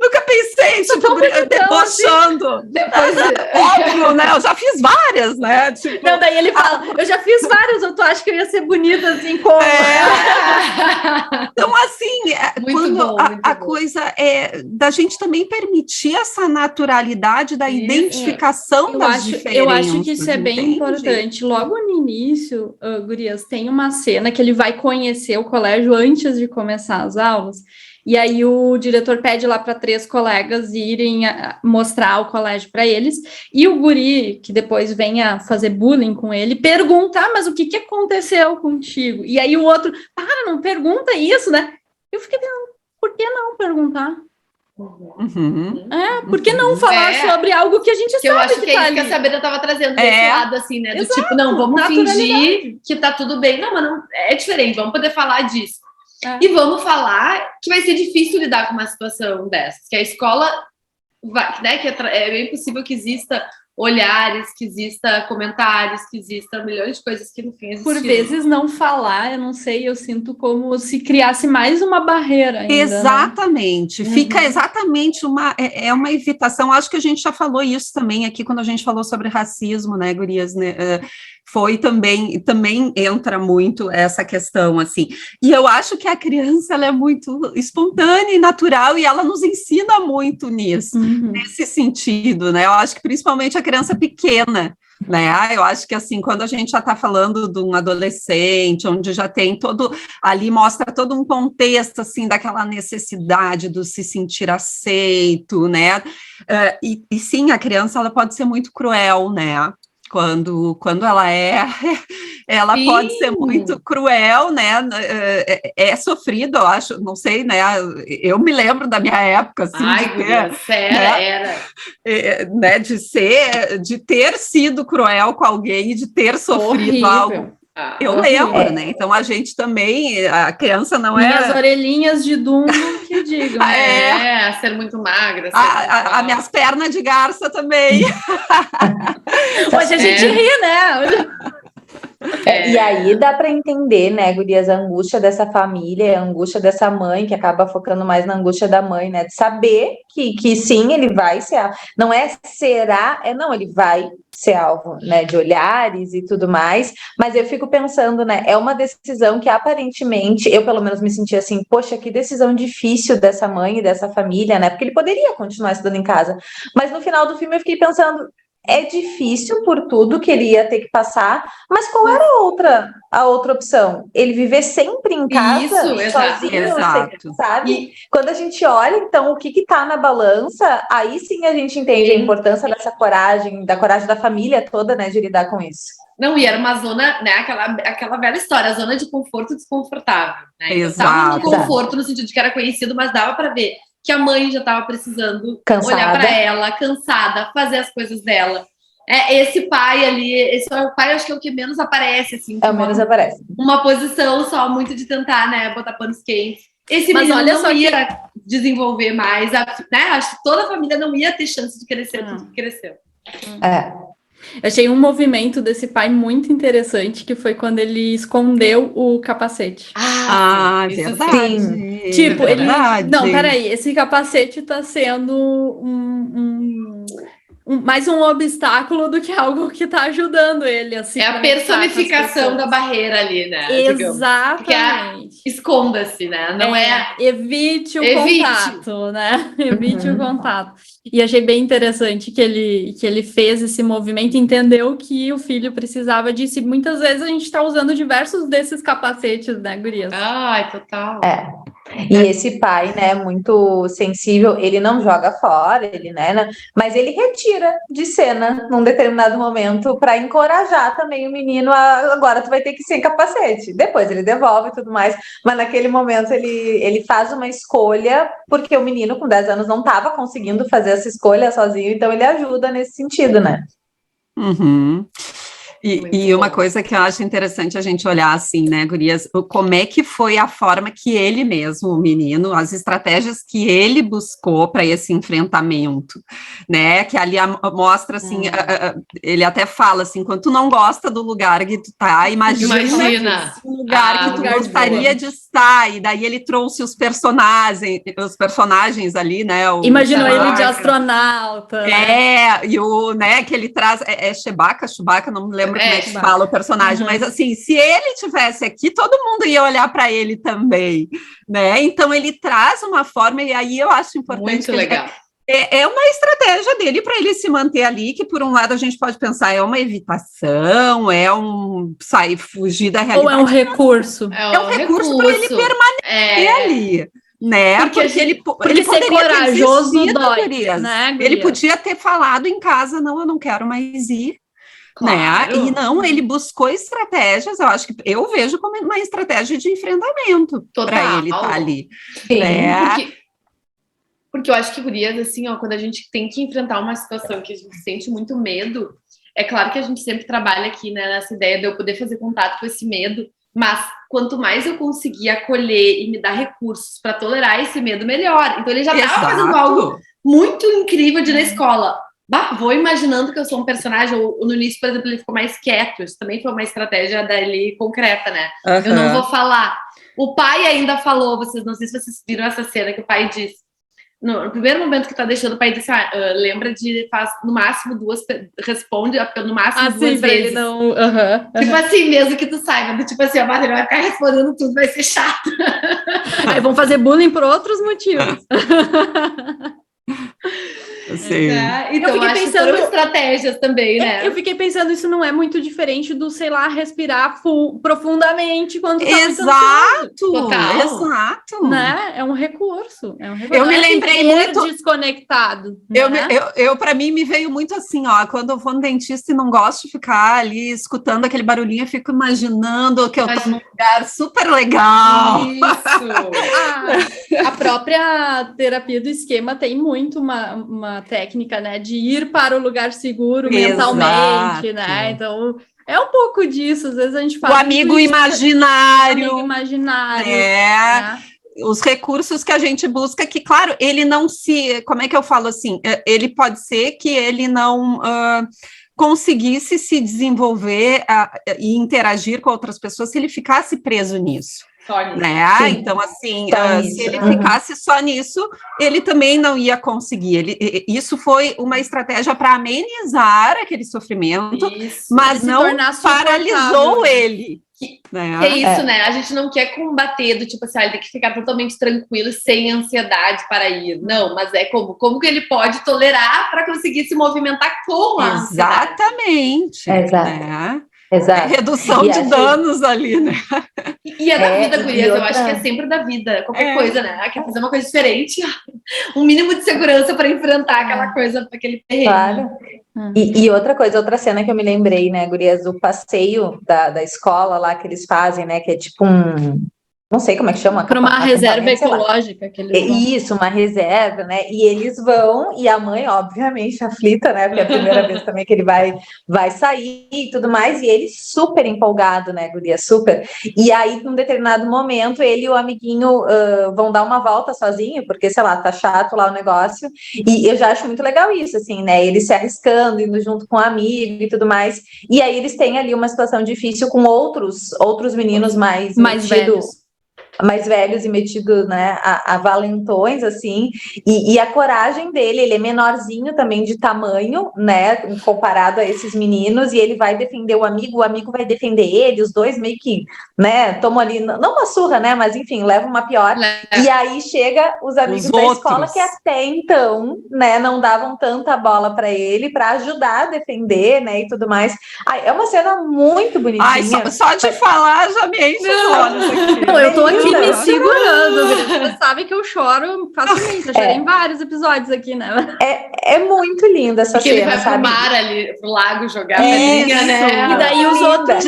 Nunca pensei, tipo, debochando. Depois, óbvio, né? Eu já fiz várias, né? Tipo, não, daí ele fala, eu já fiz várias, eu acho que eu ia ser bonita assim como. Então, assim, quando a coisa é da gente também permitir essa naturalidade da identificação das diferenças. Eu acho que isso é bem importante. Logo no início, gurias, tem uma cena que ele vai conhecer o colégio antes de começar as aulas. E aí o diretor pede lá para 3 colegas irem mostrar o colégio para eles, e o guri, que depois vem a fazer bullying com ele, pergunta, mas o que aconteceu contigo? E aí o outro, não pergunta isso, né? Eu fiquei pensando, por que não perguntar? Por que não falar sobre algo que a gente sabe eu acho que é tá isso que a Sabrina estava trazendo desse lado, assim, né? Do tipo, não, vamos fingir que tá tudo bem. Não, mas não, é diferente, vamos poder falar disso. E vamos falar que vai ser difícil lidar com uma situação dessas, que a escola vai, né, que é bem possível que exista olhares, que exista comentários, que exista milhões de coisas que no fim existiram. Por vezes não falar, eu não sei, eu sinto como se criasse mais uma barreira ainda, exatamente, né? Fica exatamente uma evitação, acho que a gente já falou isso também aqui quando a gente falou sobre racismo, né, gurias, né? Foi também entra muito essa questão, assim, e eu acho que a criança, ela é muito espontânea e natural, e ela nos ensina muito nisso, nesse sentido, né, eu acho que principalmente a criança pequena, né, eu acho que assim, quando a gente já está falando de um adolescente, onde já tem ali mostra todo um contexto, assim, daquela necessidade de se sentir aceito, né, e sim, a criança, ela pode ser muito cruel, né, quando ela Sim. pode ser muito cruel, né, é sofrido, eu acho, não sei, né, eu me lembro da minha época, assim, né, de ter sido cruel com alguém e de ter sofrido algo. Eu lembro, né? Então a gente também, a criança não Minhas orelhinhas de Dumbo que digam. Ser muito magra. As minhas pernas de garça também. Hoje a gente ri, né? E aí dá para entender, né, gurias, a angústia dessa família, a angústia dessa mãe, que acaba focando mais na angústia da mãe, né, de saber que sim, ele vai ser, não é será, não, ele vai ser alvo, né, de olhares e tudo mais, mas eu fico pensando, né, é uma decisão que aparentemente, eu pelo menos me senti assim, poxa, que decisão difícil dessa mãe e dessa família, né, porque ele poderia continuar estudando em casa, mas no final do filme eu fiquei pensando, é difícil por tudo que ele ia ter que passar, mas qual era a outra opção? Ele viver sempre em casa, sozinho, exato. Sabe? E quando a gente olha, então, o que está na balança, aí sim a gente entende a importância dessa coragem, da coragem da família toda, né, de lidar com isso. Não, e era uma zona, né, aquela velha história, a zona de conforto desconfortável, né? Estava no conforto no sentido de que era conhecido, mas dava para ver que a mãe já estava precisando olhar para ela, cansada, fazer as coisas dela. Esse pai ali, esse pai acho que é o que menos aparece, assim. Menos aparece. Uma posição só muito de tentar, né, botar panos quentes. Esse menino não ia desenvolver mais, né? Acho que toda a família não ia ter chance de crescer tudo que cresceu. Eu achei um movimento desse pai muito interessante, que foi quando ele escondeu o capacete. Verdade. Sim. Tipo, ele... Não, peraí, esse capacete tá sendo mais um obstáculo do que algo que tá ajudando ele a se É a conectar com as personificação da pessoas. barreira ali, né? Digamos. Porque Exatamente. esconda-se, né? Não é. Evite o Evite. contato, né? Evite o contato. E achei bem interessante que ele fez esse movimento, entendeu que o filho precisava disso. E muitas vezes a gente está usando diversos desses capacetes, né, gurias? Ai, total. E esse pai, né, muito sensível, ele não joga fora, ele, né, mas ele retira de cena num determinado momento para encorajar também o menino a agora tu vai ter que ir sem capacete. Depois ele devolve e tudo mais, mas naquele momento ele faz uma escolha porque o menino com 10 anos não estava conseguindo fazer essa escolha sozinho, então ele ajuda nesse sentido, né? Uhum. E uma bom. coisa que eu acho interessante a gente olhar assim, né, gurias, como é que foi a forma que ele mesmo, o menino, as estratégias que ele buscou para esse enfrentamento, né, que ali mostra assim, ele até fala assim, quando tu não gosta do lugar que tu tá, imagina um lugar que tu gostaria de estar, e daí ele trouxe os personagens ali, né, imaginou ele de astronauta, né? E o, né, que ele traz, Chewbacca, não me lembro como é que fala o personagem, mas assim, se ele tivesse aqui, todo mundo ia olhar para ele também, né? Então ele traz uma forma, e aí eu acho importante. Muito legal. É uma estratégia dele para ele se manter ali, que por um lado a gente pode pensar, é uma evitação, é um fugir da realidade. Ou é um recurso? É um recurso para ele permanecer ali. Né? Porque ele ser corajoso dói, né, ele podia ter falado em casa, não, eu não quero mais ir. Claro. Né? E não, ele buscou estratégias, eu vejo como uma estratégia de enfrentamento para ele estar ali. Porque eu acho que, gurias, assim, ó, quando a gente tem que enfrentar uma situação que a gente sente muito medo, é claro que a gente sempre trabalha aqui, né, nessa ideia de eu poder fazer contato com esse medo, mas quanto mais eu conseguir acolher e me dar recursos para tolerar esse medo, melhor. Então ele já estava fazendo algo muito incrível de ir na escola. Vou imaginando que eu sou um personagem, ou no início, por exemplo, ele ficou mais quieto, isso também foi uma estratégia dele concreta, né? Eu não vou falar. O pai ainda falou, não sei se vocês viram essa cena que o pai disse, no primeiro momento que tá deixando, o pai disse, lembra de, faz no máximo responde no máximo duas vezes. Ele não... Tipo assim, mesmo que tu saiba, tipo assim, a ele vai ficar respondendo tudo, vai ser chato. Aí vão fazer bullying por outros motivos. Então, eu fiquei pensando estratégias também, né? Eu fiquei pensando, isso não é muito diferente do, sei lá, respirar profundamente quando tá Exato. Né? É um recurso. Eu me lembrei muito desconectado. Né? Eu para mim me veio muito assim, ó, quando eu vou no dentista e não gosto de ficar ali escutando aquele barulhinho, eu fico imaginando que eu tô num lugar super legal. Isso. A própria terapia do esquema tem muito uma técnica, né, de ir para o lugar seguro mentalmente, né? Então, é um pouco disso. Às vezes a gente fala o amigo imaginário. Né? Os recursos que a gente busca, que, claro, ele não se... Como é que eu falo assim? Ele pode ser que ele não... conseguisse se desenvolver e interagir com outras pessoas se ele ficasse preso nisso. Né? Então, assim, se ele ficasse só nisso, ele também não ia conseguir. Isso foi uma estratégia para amenizar aquele sofrimento, mas não paralisou ele. Né? É isso, né? A gente não quer combater do tipo assim, ele tem que ficar totalmente tranquilo, sem ansiedade para ir. Não, mas é como que ele pode tolerar para conseguir se movimentar com a ansiedade. Exatamente. Né? Exato. Redução de danos ali, né? E é da vida, gurias, eu acho que é sempre da vida, qualquer coisa, né? Quer fazer uma coisa diferente, um mínimo de segurança para enfrentar aquela coisa, aquele terreno. Claro. E outra coisa, outra cena que eu me lembrei, né, gurias, do passeio da escola lá que eles fazem, né, que é tipo não sei como é que chama. Para uma reserva ecológica. Isso, uma reserva, né? E eles vão, e a mãe, obviamente, aflita, né? Porque é a primeira vez também que ele vai sair e tudo mais, e ele super empolgado, né, guria? Super. E aí, num determinado momento, ele e o amiguinho vão dar uma volta sozinho, porque, sei lá, tá chato lá o negócio. E eu já acho muito legal isso, assim, né? Eles se arriscando, indo junto com o amigo e tudo mais. E aí eles têm ali uma situação difícil com outros meninos mais velhos. mais velhos e metidos, né, a valentões, assim, e a coragem dele, ele é menorzinho também de tamanho, né, comparado a esses meninos, e ele vai defender o amigo vai defender ele, os dois meio que, né, tomam ali, não uma surra, né, mas enfim, levam uma pior, e aí chega os amigos da escola que até então, né, não davam tanta bola para ele, para ajudar a defender, né, e tudo mais. Ai, é uma cena muito bonitinha. Ai, só de falar já me enche os olhos aqui. Não, eu tô aqui me segurando, você sabe que eu choro facilmente, eu chorei em vários episódios aqui, né? É muito linda essa porque cena, ele vai sabe? pro mar ali, pro lago jogar pedrinha, né? E daí os outros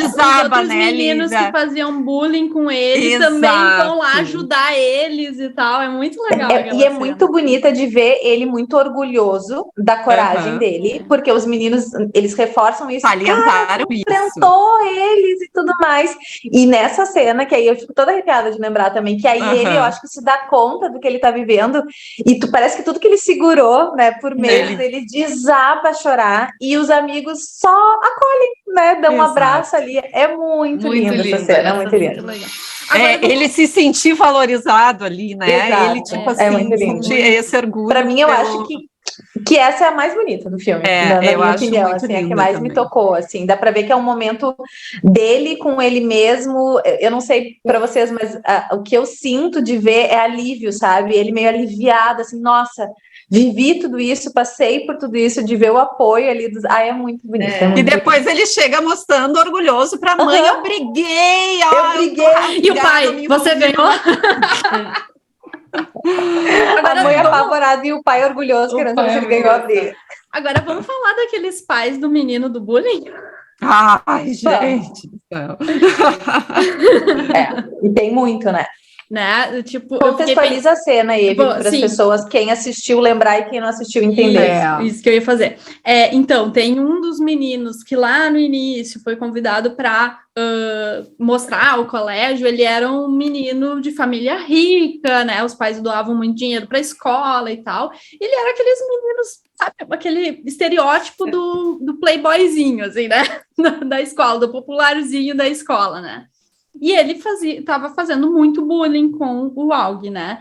né, meninos Lívia? que faziam bullying com ele também vão lá ajudar eles e tal, é muito legal. E é muito bonita de ver ele muito orgulhoso da coragem dele, porque os meninos, eles reforçam isso, salientaram isso, enfrentou eles e tudo mais, e nessa cena, que aí eu fico toda arrepiada de lembrar também, que aí ele, eu acho que se dá conta do que ele tá vivendo, e parece que tudo que ele segurou, né, por meses, ele desaba a chorar, e os amigos só acolhem, né, dão um abraço ali, é muito linda essa cena, é muito linda. Ele se sentir valorizado ali, né? Exato, ele, tipo assim, sentir esse orgulho. Pra mim, eu acho que essa é a mais bonita do filme, na minha opinião, assim, a que mais me tocou, assim, dá pra ver que é um momento dele com ele mesmo, eu não sei pra vocês, mas o que eu sinto de ver é alívio, sabe? Ele meio aliviado, assim, nossa, vivi tudo isso, passei por tudo isso, de ver o apoio ali dos... é muito bonito. É muito e depois ele chega mostrando orgulhoso pra mãe, eu briguei! E o pai, você ganhou? Agora, a mãe apavorada e o pai orgulhoso, querendo saber se ele ganhou a briga. Agora vamos falar daqueles pais do menino do bullying? Ai, gente. E tem muito, né? Tipo, contextualiza a cena aí, para as pessoas, quem assistiu lembrar e quem não assistiu entender. Isso que eu ia fazer. Então, tem um dos meninos que lá no início foi convidado para mostrar o colégio, ele era um menino de família rica, né? Os pais doavam muito dinheiro para a escola e tal. Ele era aqueles meninos, sabe, aquele estereótipo do playboyzinho, assim, né? Da escola, do popularzinho da escola, né? E ele estava fazendo muito bullying com o Aug, né?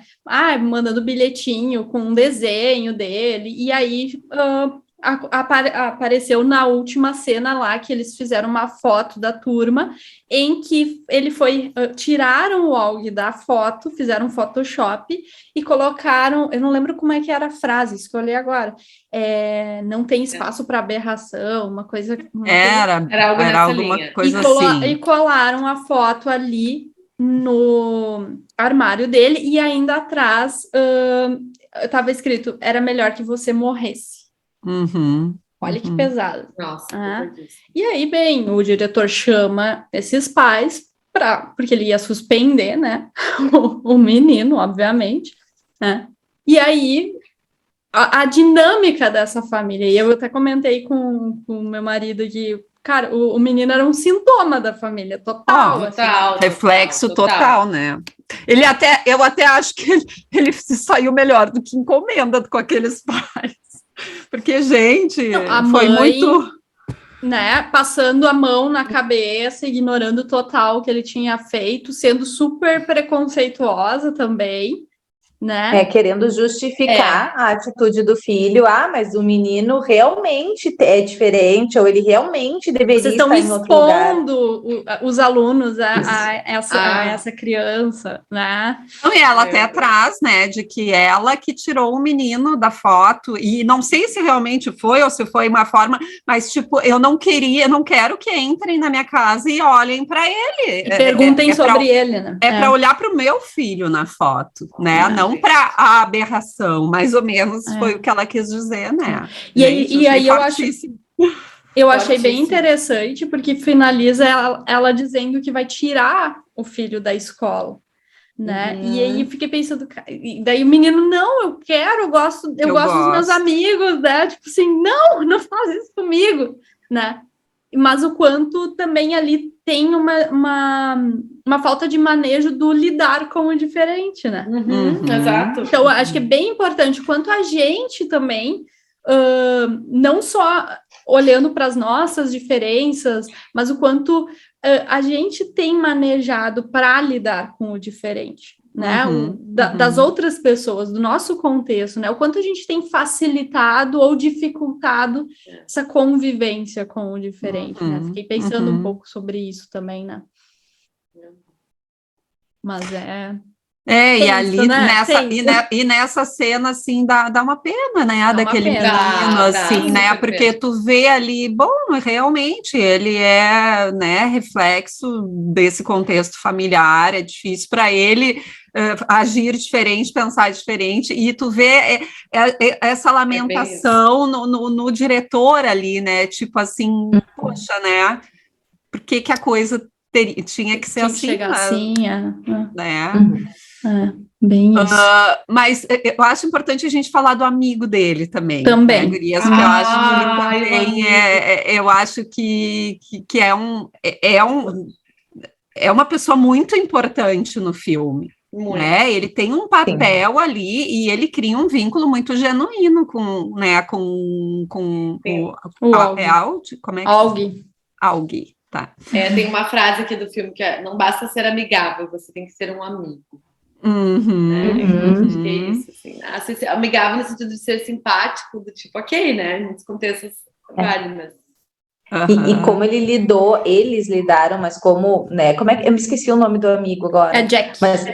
Mandando bilhetinho com um desenho dele. E aí apareceu na última cena lá que eles fizeram uma foto da turma em que ele tiraram o Aug da foto, fizeram um Photoshop e colocaram, eu não lembro como é que era a frase, escolhi agora, não tem espaço para aberração, uma coisa... Era alguma coisa assim. E colaram a foto ali no armário dele e ainda atrás estava escrito, era melhor que você morresse. Olha que pesado. Nossa, e aí, bem, o diretor chama esses pais porque ele ia suspender, né, o menino, obviamente, né? E aí a dinâmica dessa família, e eu até comentei com o meu marido que, cara, o menino era um sintoma da família, total. Reflexo total, né? Eu até acho que ele se saiu melhor do que Encomenda com aqueles pais. Porque, gente, foi muito... Né, passando a mão na cabeça, ignorando total o que ele tinha feito, sendo super preconceituosa também, né? Querendo justificar a atitude do filho. Mas o menino realmente é diferente, ou ele realmente deveria estar em outro lugar. Vocês estão expondo os alunos a essa criança, né? E ela até traz, né, de que ela que tirou o menino da foto, e não sei se realmente foi, ou se foi uma forma, mas, tipo, eu não quero que entrem na minha casa e olhem para ele. E perguntem sobre ele, né? Para olhar para o meu filho na foto, né? Não para a aberração, mais ou menos foi o que ela quis dizer, né? E aí eu achei bem interessante, porque finaliza ela dizendo que vai tirar o filho da escola, né? E aí fiquei pensando, e daí o menino, não, eu gosto dos meus amigos, né? Tipo assim, não faz isso comigo, né? Mas o quanto também ali tem uma falta de manejo do lidar com o diferente, né? Exato. Então, acho que é bem importante o quanto a gente também, não só olhando para as nossas diferenças, mas o quanto a gente tem manejado para lidar com o diferente, né? Das outras pessoas, do nosso contexto, né? O quanto a gente tem facilitado ou dificultado essa convivência com o diferente, né? Fiquei pensando um pouco sobre isso também, né? Mas e ali, né? nessa cena, assim, dá uma pena, né, Dá daquele uma pena. menino, assim, né, porque tu vê ali, bom, realmente, ele é, né, reflexo desse contexto familiar, é difícil para ele agir diferente, pensar diferente, e tu vê essa lamentação no diretor ali, né, tipo assim, poxa, né, por que a coisa tinha que ser assim, chegar assim, né? Bem isso. Mas eu acho importante a gente falar do amigo dele também. Também. Né, Gurias, porque eu acho que também eu acho que é uma pessoa muito importante no filme. Né? Ele tem um papel ali e ele cria um vínculo muito genuíno com o Aug. Como é que Aug. Tá. Tem uma frase aqui do filme que não basta ser amigável, você tem que ser um amigo. Acho que é isso, assim, né? Amigável no sentido de ser simpático, do tipo, ok, né? Em muitos contextos vale, mas... E como eles lidaram, mas como, né? Como é que eu me esqueci o nome do amigo agora? É Jack. Mas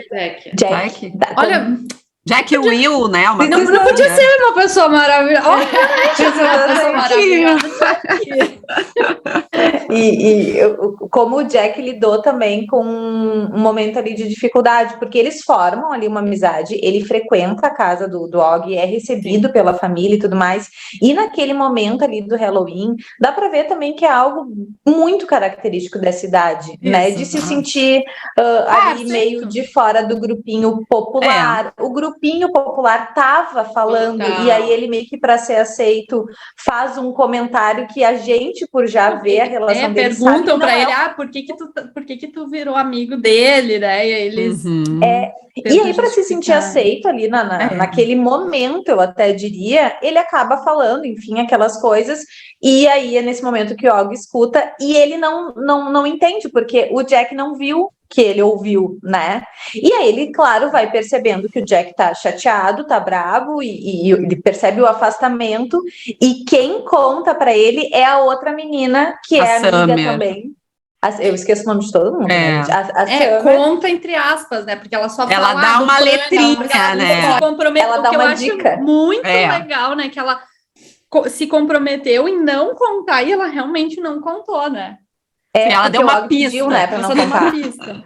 Jack. Olha, Jack e Will, né? Não podia ser uma pessoa maravilhosa. Obviamente, uma pessoa maravilhosa. Como o Jack lidou também com um momento ali de dificuldade, porque eles formam ali uma amizade, ele frequenta a casa do Og, é recebido pela família e tudo mais, e naquele momento ali do Halloween, dá para ver também que é algo muito característico dessa idade, né? De se sentir ali meio de fora do grupinho popular. O grupinho popular tava falando, e aí ele meio que para ser aceito faz um comentário que a gente, por já ver a relação dele, perguntam para ele, por que tu virou amigo dele, né? E aí eles e aí para se sentir aceito ali naquele momento, eu até diria, ele acaba falando, enfim, aquelas coisas, e aí é nesse momento que o Og escuta e ele não entende, porque o Jack não viu que ele ouviu, né? E aí ele, claro, vai percebendo que o Jack tá chateado, tá bravo, e ele percebe o afastamento, e quem conta para ele é a outra menina, que é amiga Summer. Também. Eu esqueço o nome de todo mundo, né? Conta entre aspas, né? Porque ela só fala... Ela dá uma letrinha, né? Ela dá uma dica. Muito legal, né? Que ela se comprometeu em não contar, e ela realmente não contou, né? Ela deu uma pista, pediu, né, pra não contar. Uma pista.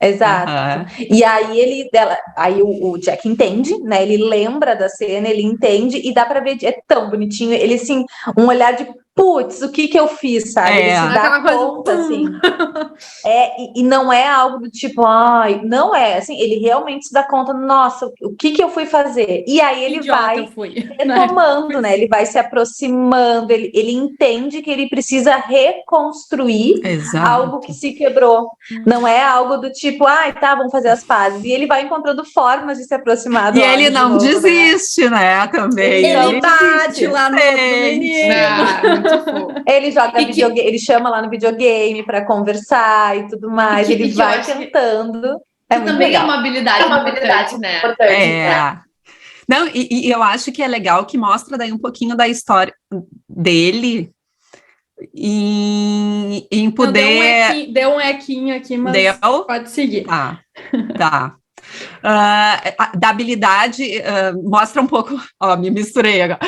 Exato. E aí o Jack entende, né? Ele lembra da cena, ele entende, e dá pra ver, é tão bonitinho, ele assim, um olhar de putz, o que eu fiz, sabe? Ele se dá conta, assim. E não é algo do tipo, não é, assim, ele realmente se dá conta, nossa, o que eu fui fazer? E aí ele vai retomando, né? Ele vai se aproximando, ele entende que ele precisa reconstruir algo que se quebrou. Não é algo do tipo, vamos fazer as pazes. E ele vai encontrando formas de se aproximar do E ele não desiste, né? Também. Ele bate lá no menino. Ele joga videogame, ele chama lá no videogame para conversar e tudo mais. Ele vai tentando. Também é uma habilidade importante, né? Não, e eu acho que é legal que mostra daí um pouquinho da história dele em poder... Deu um equinho aqui, mas pode seguir. Tá. Da habilidade, mostra um pouco, me misturei agora,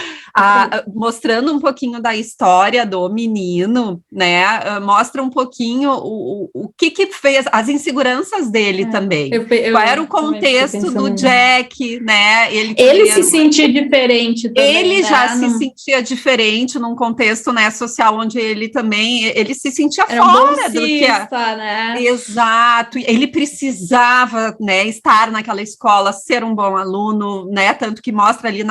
mostrando um pouquinho da história do menino, né, mostra um pouquinho o que fez, as inseguranças dele também, qual era o contexto do Jack, né, ele se sentia diferente também, ele já se sentia diferente num contexto, né, social, onde ele se sentia fora do que né? Exato, ele precisava, né, estar naquela escola, ser um bom aluno, né, tanto que mostra ali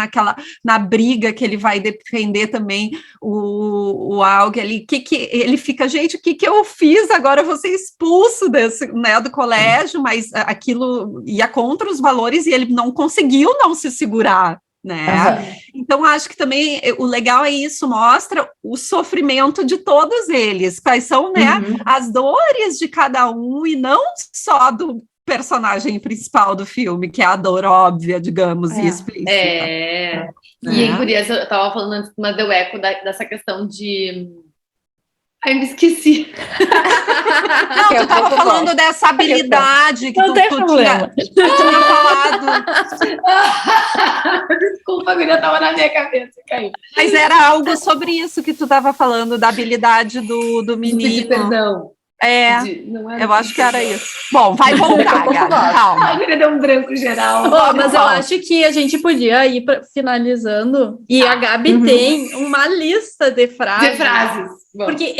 na briga que ele vai defender também o Aug ali, que ele fica, gente, o que eu fiz? Agora eu vou ser expulso do colégio, mas aquilo ia contra os valores e ele não conseguiu não se segurar, né? Então, acho que também o legal é isso, mostra o sofrimento de todos eles, quais são, né, as dores de cada um, e não só do personagem principal do filme, que é a dor óbvia, digamos, e explícita. E aí, gurias, eu tava falando antes, mas deu eco dessa questão de... Ai, me esqueci. Não, tu tava falando dessa habilidade que tu tinha falado. Desculpa, a guria tava na minha cabeça, caiu. Mas era algo sobre isso que tu tava falando, da habilidade do menino. Pedir perdão. Eu acho que era isso. Bom, vai voltar, Gabi, calma. A guria deu um branco geral. Mas eu acho que a gente podia ir finalizando. E a Gabi tem uma lista de frases. Porque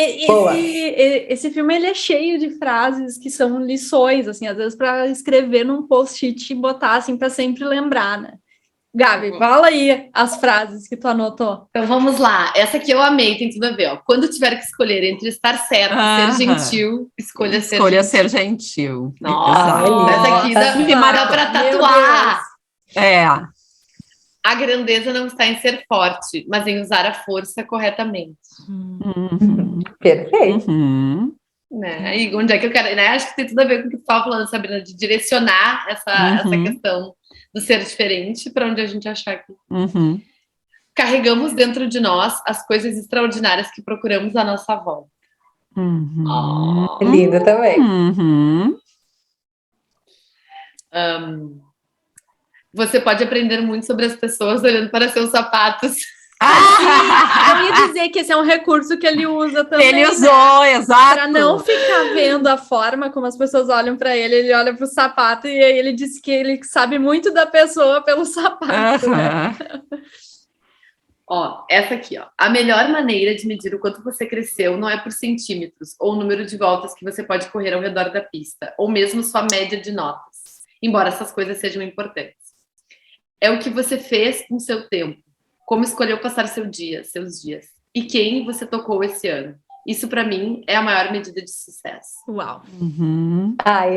esse filme ele é cheio de frases que são lições, assim, às vezes para escrever num post-it e botar assim para sempre lembrar, né? Gabi, fala aí as frases que tu anotou. Então vamos lá. Essa aqui eu amei, tem tudo a ver. Ó. Quando tiver que escolher entre estar certo e ser gentil, escolha ser gentil. Nossa, essa aqui dá para tatuar. A grandeza não está em ser forte, mas em usar a força corretamente. Perfeito. Né? E onde é que eu quero... Né? Acho que tem tudo a ver com o que tu estava falando, Sabrina, de direcionar essa questão do ser diferente para onde a gente achar que... Carregamos dentro de nós as coisas extraordinárias que procuramos à nossa volta. Lindo também. Você pode aprender muito sobre as pessoas olhando para seus sapatos. Eu ia dizer que esse é um recurso que ele usa também. Ele usou, né? Exato. Para não ficar vendo a forma como as pessoas olham para ele olha para o sapato e aí ele diz que ele sabe muito da pessoa pelo sapato. Né? Ó, essa aqui, ó. A melhor maneira de medir o quanto você cresceu não é por centímetros ou o número de voltas que você pode correr ao redor da pista, ou mesmo sua média de notas, embora essas coisas sejam importantes. É o que você fez com seu tempo, como escolheu passar seus dias, e quem você tocou esse ano. Isso, para mim, é a maior medida de sucesso. Uau!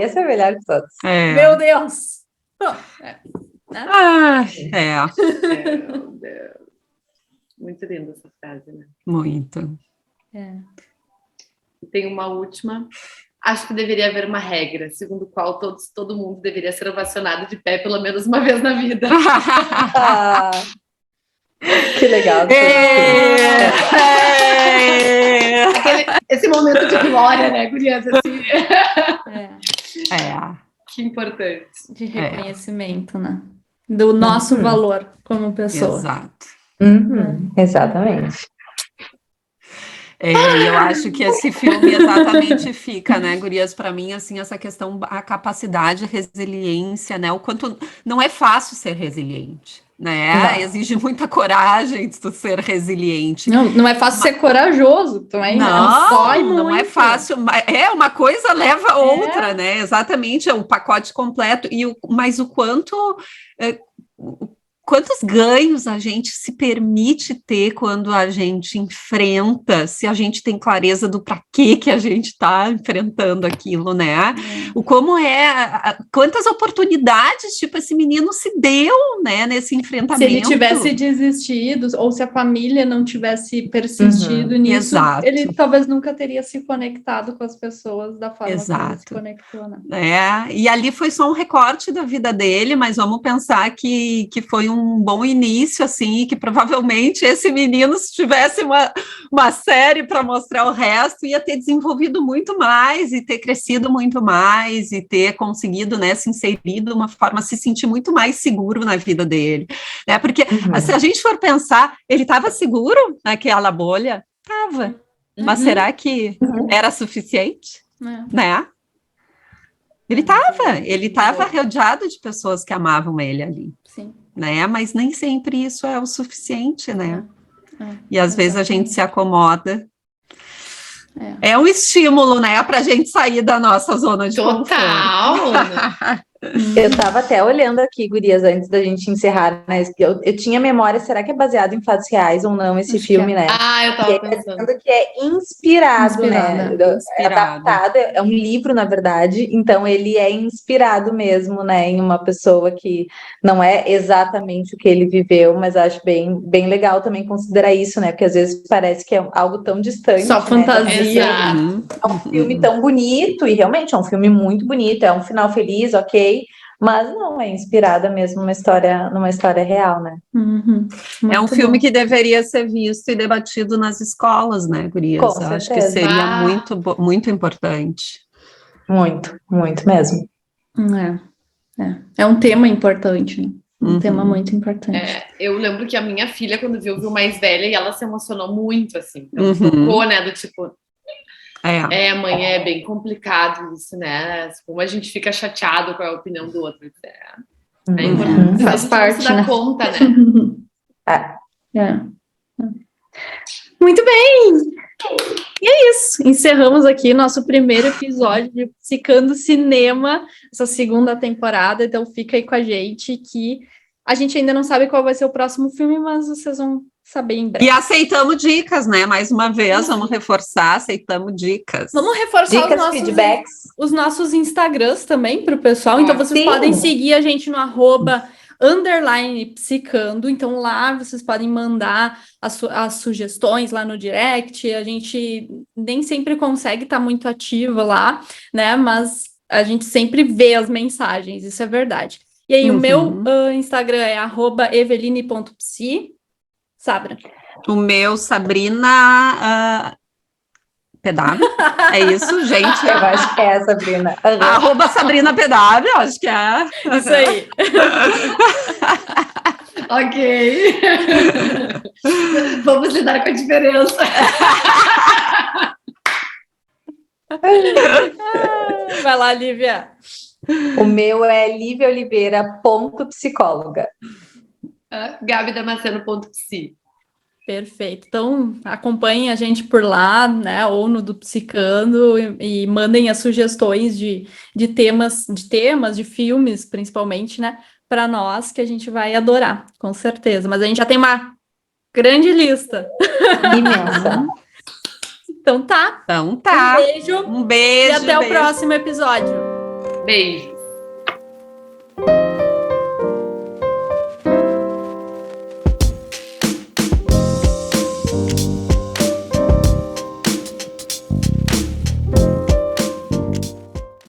Esse é o melhor de todos. Meu Deus! Meu Deus. Muito linda essa frase, né? Muito. Tem uma última. Acho que deveria haver uma regra, segundo a qual todo mundo deveria ser ovacionado de pé pelo menos uma vez na vida. Que legal. Esse momento de glória, né, gurias? Assim. Que importante. De reconhecimento, né? Do nosso valor como pessoa. Exato. Exatamente. Eu acho que esse filme exatamente fica, né, gurias, para mim, assim, essa questão, a capacidade, a resiliência, né, o quanto não é fácil ser resiliente, né, exige muita coragem de tu ser resiliente. Não é fácil ser corajoso também, não é fácil, uma coisa leva a outra, né, exatamente, é o pacote completo, mas o quanto... Quantos ganhos a gente se permite ter quando a gente enfrenta, se a gente tem clareza do para que a gente está enfrentando aquilo, né? Quantas oportunidades, tipo, esse menino se deu, né, nesse enfrentamento. Se ele tivesse desistido, ou se a família não tivesse persistido nisso, ele talvez nunca teria se conectado com as pessoas da forma como ele se conectou, né? E ali foi só um recorte da vida dele, mas vamos pensar que foi um bom início, assim, que provavelmente esse menino, se tivesse uma série para mostrar o resto, ia ter desenvolvido muito mais, e ter crescido muito mais, e ter conseguido, né, se inserir de uma forma, se sentir muito mais seguro na vida dele, né, porque se a gente for pensar, ele estava seguro naquela bolha? Estava, mas será que era suficiente? Né? Ele estava rodeado de pessoas que amavam ele ali. Sim. Né? Mas nem sempre isso é o suficiente, né? E às vezes a gente se acomoda. É um estímulo, né, para a gente sair da nossa zona de conforto. Eu tava até olhando aqui, gurias, antes da gente encerrar, né? Eu tinha memória, será que é baseado em fatos reais ou não esse Acho filme, que né? Ah, eu E tava aí tá pensando. dizendo que é inspirado, né? Inspirada. É adaptado, é um livro, na verdade, então ele é inspirado mesmo, né, em uma pessoa que não é exatamente o que ele viveu, mas acho bem, bem legal também considerar isso, né? Porque às vezes parece que é algo tão distante, Só né? fantasia. Exato. É um filme tão bonito, e realmente é um filme muito bonito, é um final feliz, ok, mas não, é inspirada mesmo numa história real, né? Uhum. É um Muito filme bom. que deveria ser visto e debatido nas escolas, né, gurias? Com Eu acho que certeza. seria Ah. muito importante. Muito, muito mesmo. É um tema importante, né? Um tema Uhum. muito importante. Eu lembro que a minha filha, quando viu mais velha, e ela se emocionou muito, assim. Então, Uhum. tocou, né? Do tipo, É. mãe, é bem complicado isso, né? Como a gente fica chateado com a opinião do outro. É importante. Uhum. A Faz gente parte, não se dá né? conta, né? É. Muito bem! E é isso. Encerramos aqui nosso primeiro episódio de Psicando Cinema, essa segunda temporada. Então fica aí com a gente que a gente ainda não sabe qual vai ser o próximo filme, mas vocês vão saber em E breve. aceitamos dicas, né? Mais uma vez, vamos reforçar, aceitamos dicas. Vamos reforçar Dicas, feedbacks. os nossos Instagrams também para o pessoal. Então vocês Sim. podem seguir a gente no @psicando. Então lá vocês podem mandar as sugestões lá no direct. A gente nem sempre consegue estar muito ativa lá, né? Mas a gente sempre vê as mensagens, isso é verdade. E aí, o meu Instagram é @eveline.psi. Sabra. O meu, Sabrina PW. É isso, gente. Eu acho que é, Sabrina. @Sabrina PW, acho que é. Isso aí. Ok. Vamos lidar com a diferença. Vai lá, Lívia. O meu é liviaoliveira.psicóloga. Gabidamasceno.psi. Perfeito. Então, acompanhem a gente por lá, né? Ou no do Psicando e mandem as sugestões de temas, de filmes, principalmente, né? Para nós, que a gente vai adorar, com certeza. Mas a gente já tem uma grande lista. Imensa. Então tá. Então tá. Um beijo. Um beijo. E até o beijo. próximo episódio. Beijo.